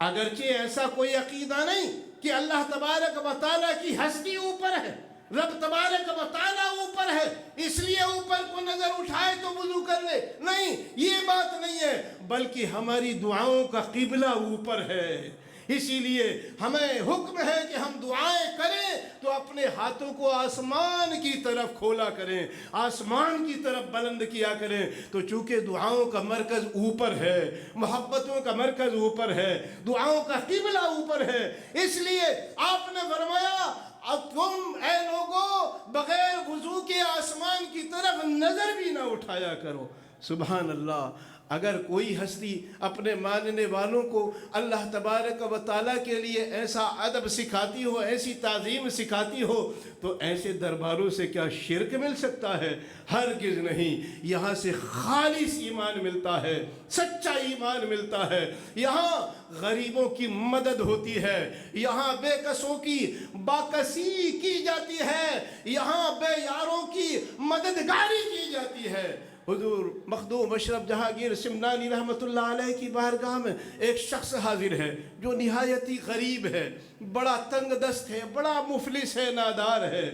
اگرچہ ایسا کوئی عقیدہ نہیں کہ اللہ تبارک و تعالیٰ کی ہستی اوپر ہے، رب تبارک و تعالیٰ اوپر ہے اس لیے اوپر کو نظر اٹھائے تو وضو کر لے، نہیں، یہ بات نہیں ہے، بلکہ ہماری دعاؤں کا قبلہ اوپر ہے، اسی لیے ہمیں حکم ہے کہ ہم دعائیں کریں تو اپنے ہاتھوں کو آسمان کی طرف کھولا کریں، آسمان کی طرف بلند کیا کریں۔ تو چونکہ دعاؤں کا مرکز اوپر ہے، محبتوں کا مرکز اوپر ہے، دعاؤں کا قبلہ اوپر ہے، اس لیے آپ نے فرمایا اب تم اے لوگوں بغیر وضو کے آسمان کی طرف نظر بھی نہ اٹھایا کرو۔ سبحان اللہ، اگر کوئی ہستی اپنے ماننے والوں کو اللہ تبارک و تعالیٰ کے لیے ایسا ادب سکھاتی ہو، ایسی تعظیم سکھاتی ہو تو ایسے درباروں سے کیا شرک مل سکتا ہے؟ ہرگز نہیں۔ یہاں سے خالص ایمان ملتا ہے، سچا ایمان ملتا ہے، یہاں غریبوں کی مدد ہوتی ہے، یہاں بے کسوں کی باکسی کی جاتی ہے، یہاں بے یاروں کی مددگاری کی جاتی ہے۔ حضور مخدوم اشرف جہانگیر سمنانی رحمت اللہ علیہ کی بارگاہ میں ایک شخص حاضر ہے جو نہایت ہی غریب ہے، بڑا تنگ دست ہے، بڑا مفلس ہے، نادار ہے۔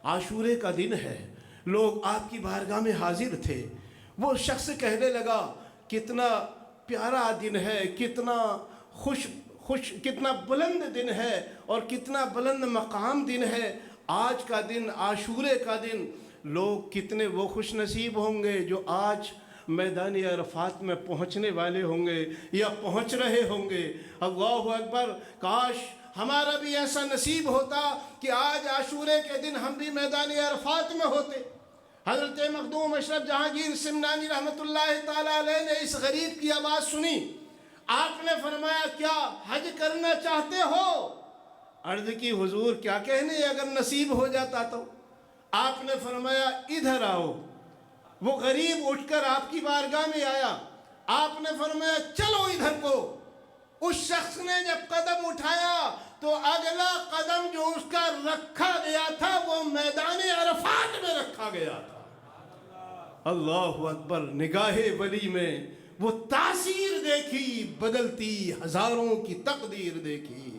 عاشورے کا دن ہے، لوگ آپ کی بارگاہ میں حاضر تھے۔ وہ شخص کہنے لگا کتنا پیارا دن ہے، کتنا بلند دن ہے اور کتنا بلند مقام دن ہے آج کا دن، عاشورے کا دن۔ لوگ کتنے وہ خوش نصیب ہوں گے جو آج میدان عرفات میں پہنچنے والے ہوں گے یا پہنچ رہے ہوں گے۔ اللہ اکبر، کاش ہمارا بھی ایسا نصیب ہوتا کہ آج عاشورے کے دن ہم بھی میدان عرفات میں ہوتے۔ حضرت مخدوم اشرف جہانگیر سمنانی رحمت اللہ تعالیٰ علیہ نے اس غریب کی آواز سنی۔ آپ نے فرمایا کیا حج کرنا چاہتے ہو؟ عرض کی حضور کیا کہنے اگر نصیب ہو جاتا تو؟ آپ نے فرمایا ادھر آؤ۔ وہ غریب اٹھ کر آپ کی بارگاہ میں آیا، آپ نے فرمایا چلو ادھر کو۔ اس شخص نے جب قدم اٹھایا تو اگلا قدم جو اس کا رکھا گیا تھا وہ میدان عرفات میں رکھا گیا تھا۔ اللہ اکبر، نگاہ ولی میں وہ تاثیر دیکھی، بدلتی ہزاروں کی تقدیر دیکھی۔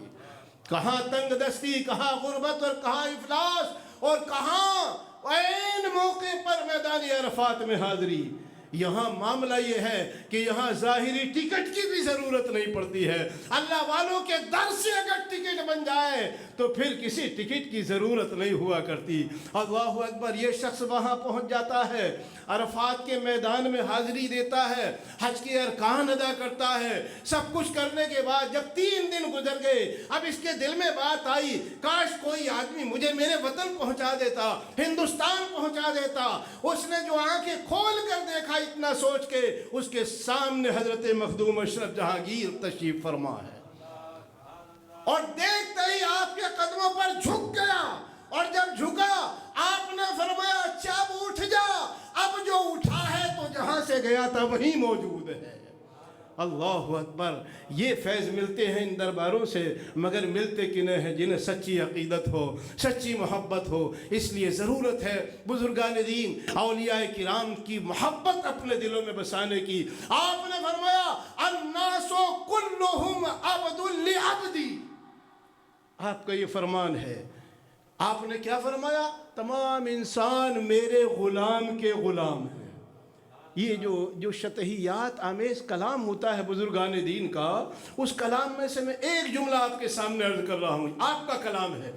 کہاں تنگ دستی، کہاں غربت اور کہاں افلاس، اور کہاں عین موقع پر میدان عرفات میں حاضری۔ یہاں معاملہ یہ ہے کہ یہاں ظاہری ٹکٹ کی بھی ضرورت نہیں پڑتی ہے، اللہ والوں کے در سے اگر ٹکٹ بن جائے تو پھر کسی ٹکٹ کی ضرورت نہیں ہوا کرتی۔ اللہ اکبر، یہ شخص وہاں پہنچ جاتا ہے، عرفات کے میدان میں حاضری دیتا ہے، حج کے ارکان ادا کرتا ہے، سب کچھ کرنے کے بعد جب 3 دن گزر گئے اب اس کے دل میں بات آئی کاش کوئی آدمی مجھے میرے وطن پہنچا دیتا، ہندوستان پہنچا دیتا۔ اس نے جو آنکھیں کھول کر دیکھا اتنا سوچ کے اس کے سامنے حضرت مخدوم اشرف جہانگیر تشریف فرما ہے، اور دیکھتے ہی آپ کے قدموں پر جھک گیا، اور جب جھکا آپ نے فرمایا اچھا اب اٹھ جا، اب جو اٹھا ہے تو جہاں سے گیا تھا وہیں موجود ہے۔ اللہ اکبر۔ یہ فیض ملتے ہیں ان درباروں سے، مگر ملتے کنہیں ہیں جنہیں سچی عقیدت ہو، سچی محبت ہو۔ اس لیے ضرورت ہے بزرگان دین، اولیاء کرام کی محبت اپنے دلوں میں بسانے کی۔ آپ نے فرمایا الناس کلہم عبد لعبدی، آپ کا یہ فرمان ہے۔ آپ نے کیا فرمایا؟ تمام انسان میرے غلام کے غلام ہیں۔ یہ جو شطحیات آمیز کلام ہوتا ہے بزرگان دین کا، اس کلام میں سے میں ایک جملہ آپ کے سامنے عرض کر رہا ہوں، آپ کا کلام ہے۔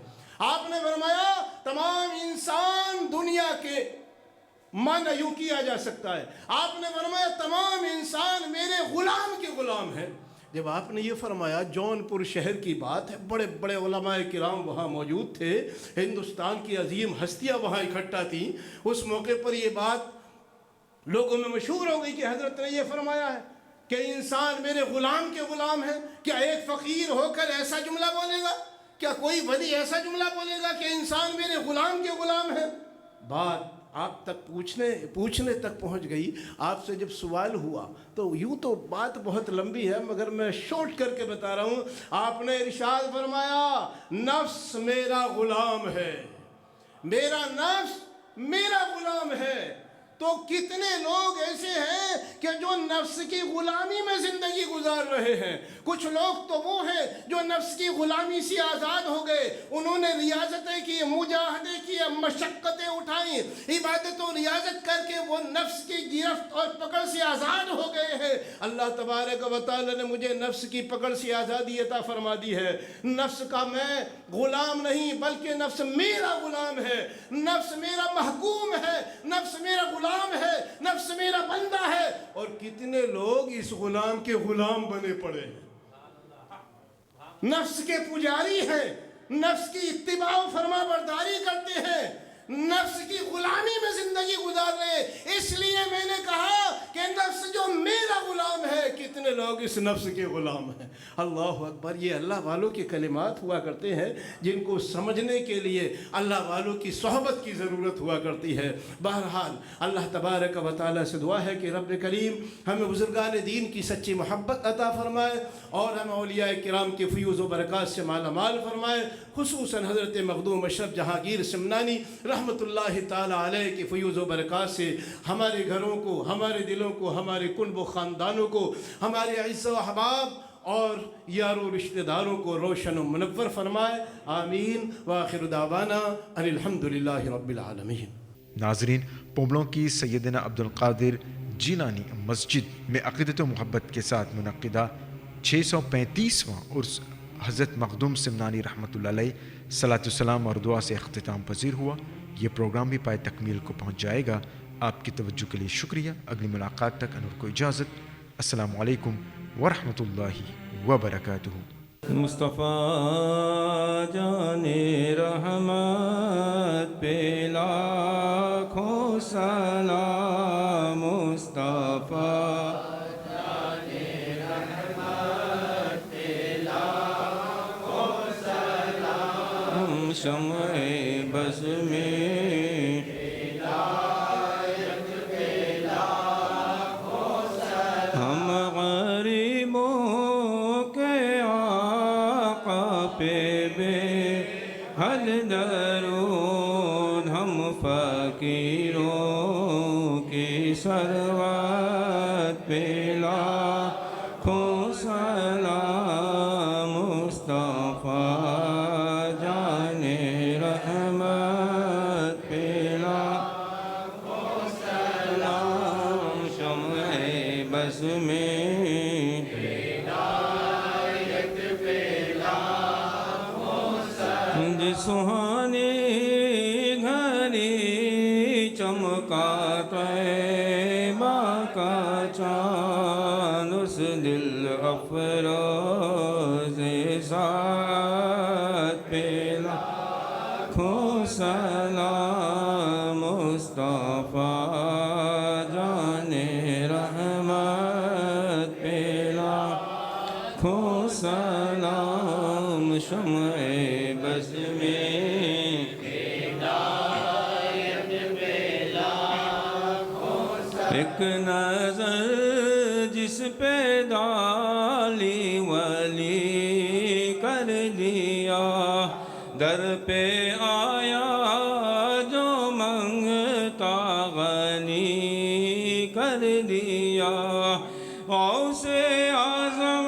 آپ نے فرمایا تمام انسان دنیا کے معنی یوں کیا جا سکتا ہے، آپ نے فرمایا تمام انسان میرے غلام کے غلام ہیں۔ جب آپ نے یہ فرمایا، جون پور شہر کی بات ہے، بڑے بڑے علماء کرام وہاں موجود تھے، ہندوستان کی عظیم ہستیاں وہاں اکٹھا تھیں۔ اس موقع پر یہ بات لوگوں میں مشہور ہو گئی کہ حضرت نے یہ فرمایا ہے کہ انسان میرے غلام کے غلام ہے۔ کیا ایک فقیر ہو کر ایسا جملہ بولے گا؟ کیا کوئی ولی ایسا جملہ بولے گا کہ انسان میرے غلام کے غلام ہے؟ بات آپ تک پوچھنے تک پہنچ گئی۔ آپ سے جب سوال ہوا تو یوں تو بات بہت لمبی ہے، مگر میں شارٹ کر کے بتا رہا ہوں۔ آپ نے ارشاد فرمایا نفس میرا غلام ہے، میرا نفس میرا غلام ہے۔ تو کتنے لوگ ایسے ہیں کہ جو نفس کی غلامی میں زندگی گزار رہے ہیں۔ کچھ لوگ تو وہ ہیں جو نفس کی غلامی سے آزاد ہو گئے، انہوں نے ریاضتیں کی، مجاہدے کیے، مشقتیں اٹھائیں، عبادت و ریاضت کر کے وہ نفس کی گرفت اور پکڑ سے آزاد ہو گئے ہیں۔ اللہ تبارک و تعالی نے مجھے نفس کی پکڑ سے آزادی عطا فرما دی ہے۔ نفس کا میں غلام نہیں، بلکہ نفس میرا غلام ہے، نفس میرا محکوم ہے، نفس میرا غلام ہے، نفس میرا بندہ ہے۔ اور کتنے لوگ اس غلام کے غلام بنے پڑے ہیں، نفس کے پجاری ہیں، نفس کی اتباع و فرما برداری کرتے ہیں، نفس کی غلامی میں زندگی گزار رہے۔ اس لیے میں نے کہا کہ نفس جو میرا غلام ہے، کتنے لوگ اس نفس کے غلام ہیں۔ اللہ اکبر۔ یہ اللہ والوں کے کلمات ہوا کرتے ہیں جن کو سمجھنے کے لیے اللہ والوں کی صحبت کی ضرورت ہوا کرتی ہے۔ بہرحال اللہ تبارک و تعالیٰ سے دعا ہے کہ رب کریم ہمیں بزرگان دین کی سچی محبت عطا فرمائے اور ہمیں اولیاء کرام کے فیوز و برکات سے مالا مال فرمائے، خصوصاً حضرت مخدوم اشرف جہانگیر سمنانی رحمت اللہ تعالیٰ علیہ کی فیوز و برکات سے ہمارے گھروں کو، ہمارے دلوں کو، ہمارے کنب و خاندانوں کو، ہمارے عزیز و احباب اور یاروں رشتہ داروں کو روشن و منور فرمائے۔ آمین۔ وآخر دعوانا ان الحمدللہ رب العالمین۔ ناظرین، پوملوں کی سیدنا عبد القادر جیلانی مسجد میں عقیدت و محبت کے ساتھ منعقدہ 635واں عرس حضرت مخدوم سمنانی رحمۃ اللہ علیہ صلاۃ السلام اور دعا سے اختتام پذیر ہوا۔ یہ پروگرام بھی پائے تکمیل کو پہنچ جائے گا۔ آپ کی توجہ کے لیے شکریہ۔ اگلی ملاقات تک انور کو اجازت۔ السلام علیکم ورحمۃ اللہ وبرکاتہ۔ مصطفیٰ جان رحمت پہ لاکھوں سلام، مصطفیٰ جان رحمت پہ لاکھوں سلام، ہم شمع بز میں حل درود، ہم فقیروں کی ثروت پہ لاکھوں سلام، مصطفیٰ جان رحمت پہ لاکھوں سلام، شمع بز میں سہانے گھڑی چمکا طیبہ کا چاند، اس دل افروز ذات پہ لاکھوں سلام، مصطفیٰ جان شمع بز میں ایک نظر جس پہ ڈالی ولی کر دیا در پہ آیا جو منگتا غنی کر دیا غوث اعظم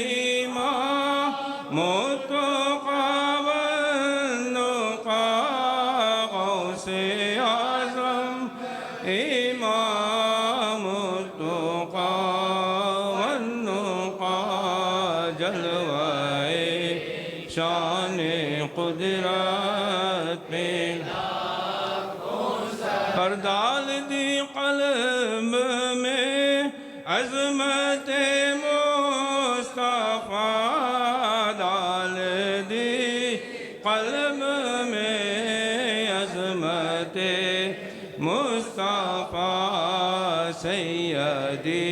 امام متقی والنقی غوث اعظم امام متقی والنقی جلوہ شان قدرت میں پر ڈال دی قلب میں عظمت مصطفیٰ ڈال دی قلب میں عظمت مصطفیٰ سیدی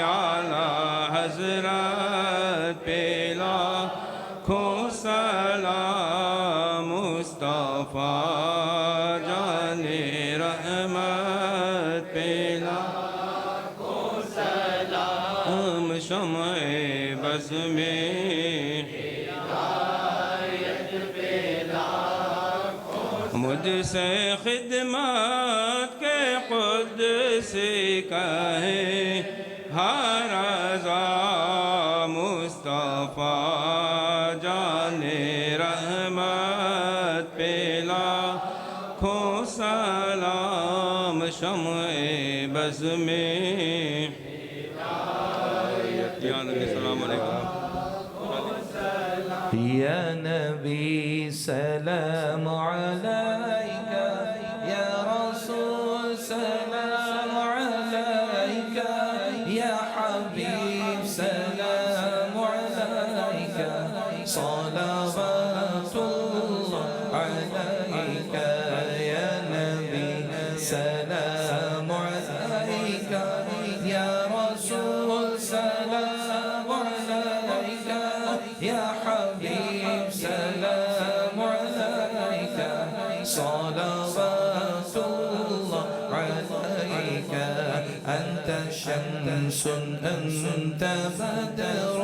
اعلی حضرت پہ لاکھوں سلام مصطفیٰ جان رحمت پہ لاکھوں سلام شمع بز میں مجھ سے خدمت کے قدس کہے ہر رضا مصطفیٰ جان رحمت پہ لاکھوں سلام شمع بز میں یا نبی السلام علیکم یا نبی سلام علیک یا رسول سلام علیک یا حبیب سلام علیک صلوات اللہ علیک یا نبی سلام علیک یا رسول سلام علیک یا حبیب سلام علیک صلوات اللہ علیک انت شمس انت بدر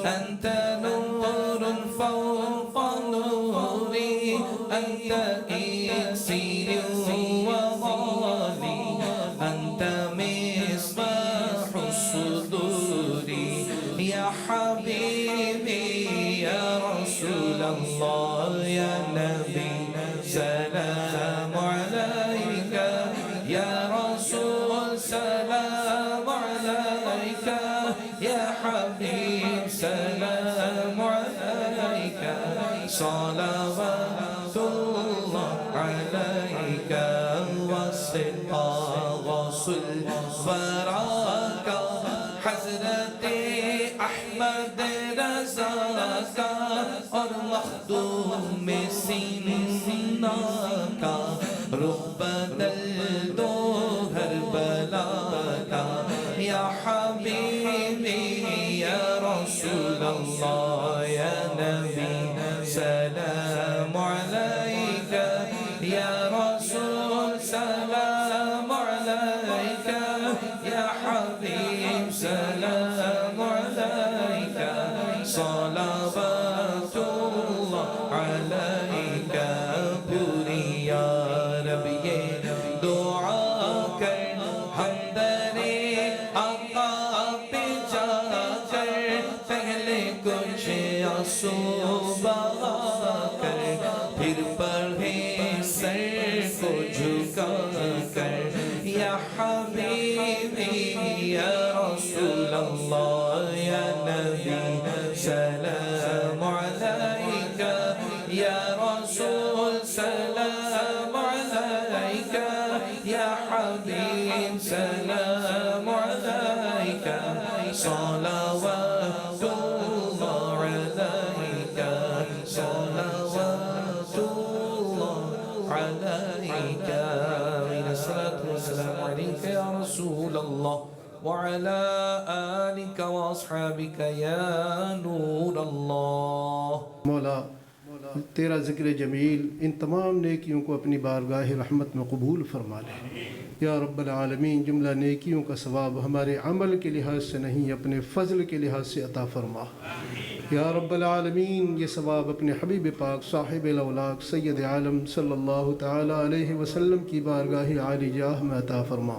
انت نور فوق نوري انت اكسير وضالي انت مصباح الصدور يا حبيبي يا رسول الله يا نبي سلام عليك يا رسول سلام عليك يا حبيب سلام عليك صلوات الله عليك والصدق غسل براك حضرت احمد رضا کا اور مخدوم سینا کا رخ بدل دو ہر بلا کا یا حبیبی یا رسول اللہ یا نبی سلام علیک یا رسول سلام علیک یا حبیب سلام علیک صلوات اللہ علیک پوری یا رب یہ دعا کر ہم در آقا پہ جا کر پہلے کچھ آنسو بہا کر پھر پڑھے سر کو جھکا کر یا حبیبی یا رسول اللہ یا نبی سلام علیک یا رسول سلام علیک یا حبیب سلام علیک صلوات اللہ علیک صلوات اللہ علیک الصلاة والسلام علیک یا رسول اللہ وعلى آلك وأصحابك يا نور الله. مولا تیرا ذکر جمیل ان تمام نیکیوں کو اپنی بارگاہ رحمت میں قبول فرما لے یا رب العالمین. جملہ نیکیوں کا ثواب ہمارے عمل کے لحاظ سے نہیں اپنے فضل کے لحاظ سے عطا فرما یا رب العالمین. یہ ثواب اپنے حبیب پاک صاحب الاولاق سید عالم صلی اللہ تعالی علیہ وسلم کی بارگاہ عالی جاہ میں عطا فرما.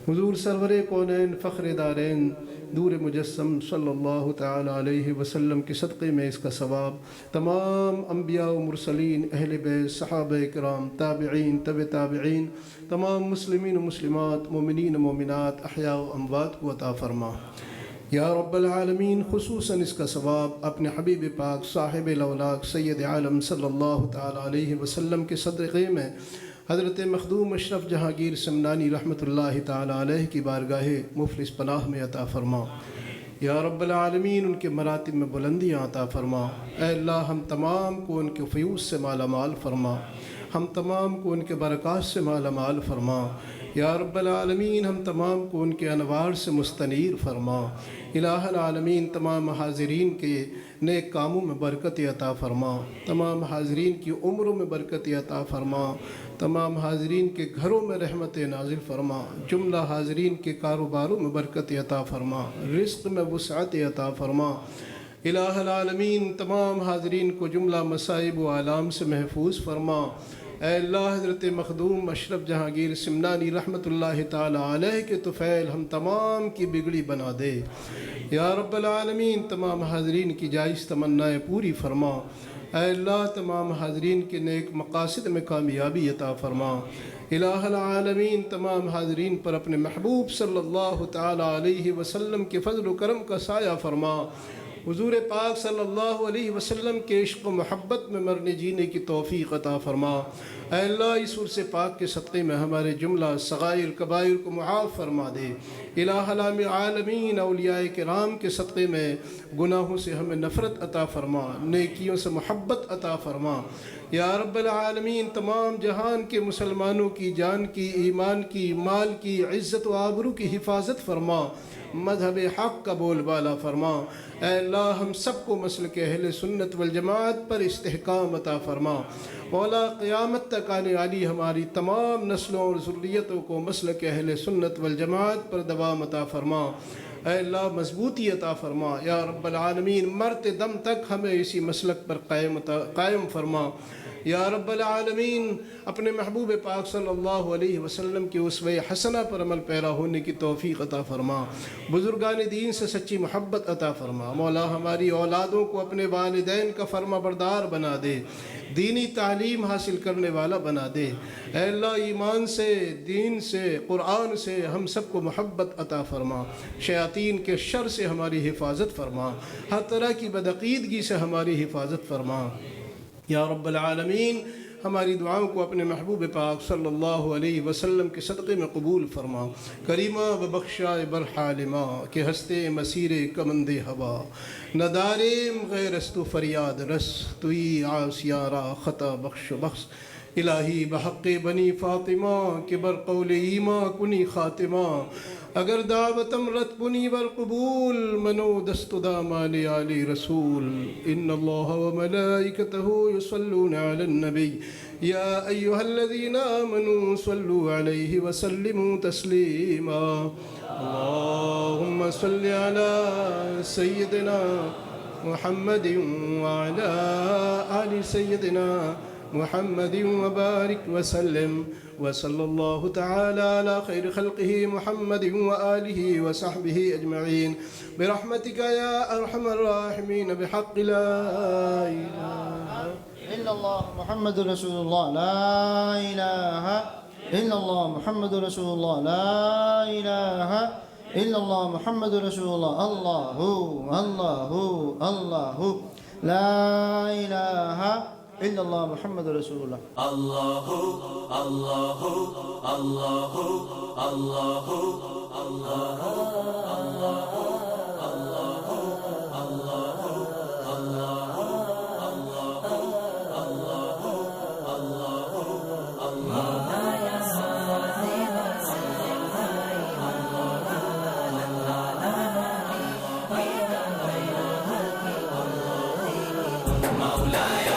حضور سرور کونین فخر دارین نور مجسم صلی اللہ تعالی علیہ وسلم کے صدقے میں اس کا ثواب تمام انبیاء و مرسلین، اہل بیت، صحابہ کرام، تابعین، تبع تابعین، تمام مسلمین و مسلمات، مومنین و مومنات، احیاء و اموات کو عطا فرما یا رب العالمین. خصوصاً اس کا ثواب اپنے حبیب پاک صاحب الاولاق سید عالم صلی اللہ تعالی علیہ وسلم کے صدقے میں حضرت مخدوم اشرف جہانگیر سمنانی رحمۃ اللہ تعالی علیہ کی بارگاہ مفلس پناہ میں عطا فرما یا رب العالمین. ان کے مراتب میں بلندیاں عطا فرما. اے اللہ ہم تمام کو ان کے فیوز سے مالا مال فرما، ہم تمام کو ان کے برکات سے مالا مال فرما یا رب العالمین. ہم تمام کو ان کے انوار سے مستنیر فرما. الہ العالمین تمام حاضرین کے نیک کاموں میں برکت عطا فرما، تمام حاضرین کی عمروں میں برکت عطا فرما، تمام حاضرین کے گھروں میں رحمت نازل فرما، جملہ حاضرین کے کاروباروں میں برکت عطا فرما، رزق میں وسعت عطا فرما. الہ العالمین تمام حاضرین کو جملہ مصائب و آلام سے محفوظ فرما. اے اللہ حضرت مخدوم اشرف جہانگیر سمنانی رحمۃ اللہ تعالی علیہ کے طفیل ہم تمام کی بگڑی بنا دے یا رب العالمین. تمام حاضرین کی جائز تمنائیں پوری فرما. اے اللہ تمام حاضرین کے نیک مقاصد میں کامیابی عطا فرما. الہ العالمین تمام حاضرین پر اپنے محبوب صلی اللہ تعالی علیہ وسلم کے فضل و کرم کا سایہ فرما. حضور پاک صلی اللہ علیہ وسلم کے عشق و محبت میں مرنے جینے کی توفیق عطا فرما. اے اللہ اس عرص پاک کے صدقے میں ہمارے جملہ صغائر کبائر کو معاف فرما دے. الہ العالمین اولیاء کرام کے صدقے میں گناہوں سے ہمیں نفرت عطا فرما، نیکیوں سے محبت عطا فرما یا رب العالمین. تمام جہان کے مسلمانوں کی جان کی، ایمان کی، مال کی، عزت و آبرو کی حفاظت فرما، مذہب حق کا بول بالا فرما. اے اللہ ہم سب کو مسلک اہل سنت والجماعت پر استحکام عطا فرما. مولا قیامت تک آنے والی ہماری تمام نسلوں اور ذریتوں کو مسلک اہل سنت والجماعت پر دوام عطا فرما. اے اللہ مضبوطی عطا فرما یا رب العالمین. مرتے دم تک ہمیں اسی مسلک پر قائم فرما یا رب العالمین. اپنے محبوب پاک صلی اللہ علیہ وسلم کی اسوہ حسنہ پر عمل پیرا ہونے کی توفیق عطا فرما. بزرگان دین سے سچی محبت عطا فرما. مولا ہماری اولادوں کو اپنے والدین کا فرما بردار بنا دے، دینی تعلیم حاصل کرنے والا بنا دے. اے اللہ ایمان سے، دین سے، قرآن سے ہم سب کو محبت عطا فرما. شیاطین کے شر سے ہماری حفاظت فرما، ہر طرح کی بدعقیدگی سے ہماری حفاظت فرما یا رب العالمین. ہماری دعاؤں کو اپنے محبوب پاک صلی اللہ علیہ وسلم کے صدقے میں قبول فرما. کریمہ و بخشائے برحالمہ کہ ہستے مسیر کمند ہوا، نداریم غیر استو فریاد رس، توی آسیارہ خطا بخش بخش. الہی بحق بنی فاطمہ کہ بر قول ایماں کنی خاتمہ. اگر دعوتم رت کنی بر قبول، منو دست دامان آل رسول. ان اللہ و ملائکتہ یصلون علی النبی یا ایہا الذین آمنوا صلوا علیہ وسلموا تسلیما. اللہم صل علی سیدنا محمد وعلی آل سیدنا محمد وبارک وسلم. وصلی اللہ تعالی علی خیر خلقہ محمد وآلہ وصحبہ اجمعین برحمتک یا ارحم الراحمین بحق لا الہ إلا الله محمد رسول الله لا إله إلا الله محمد رسول الله لا إله إلا الله محمد رسول الله الله الله الله لا إله إلا الله محمد رسول الله. الله الله الله الله الله مولاي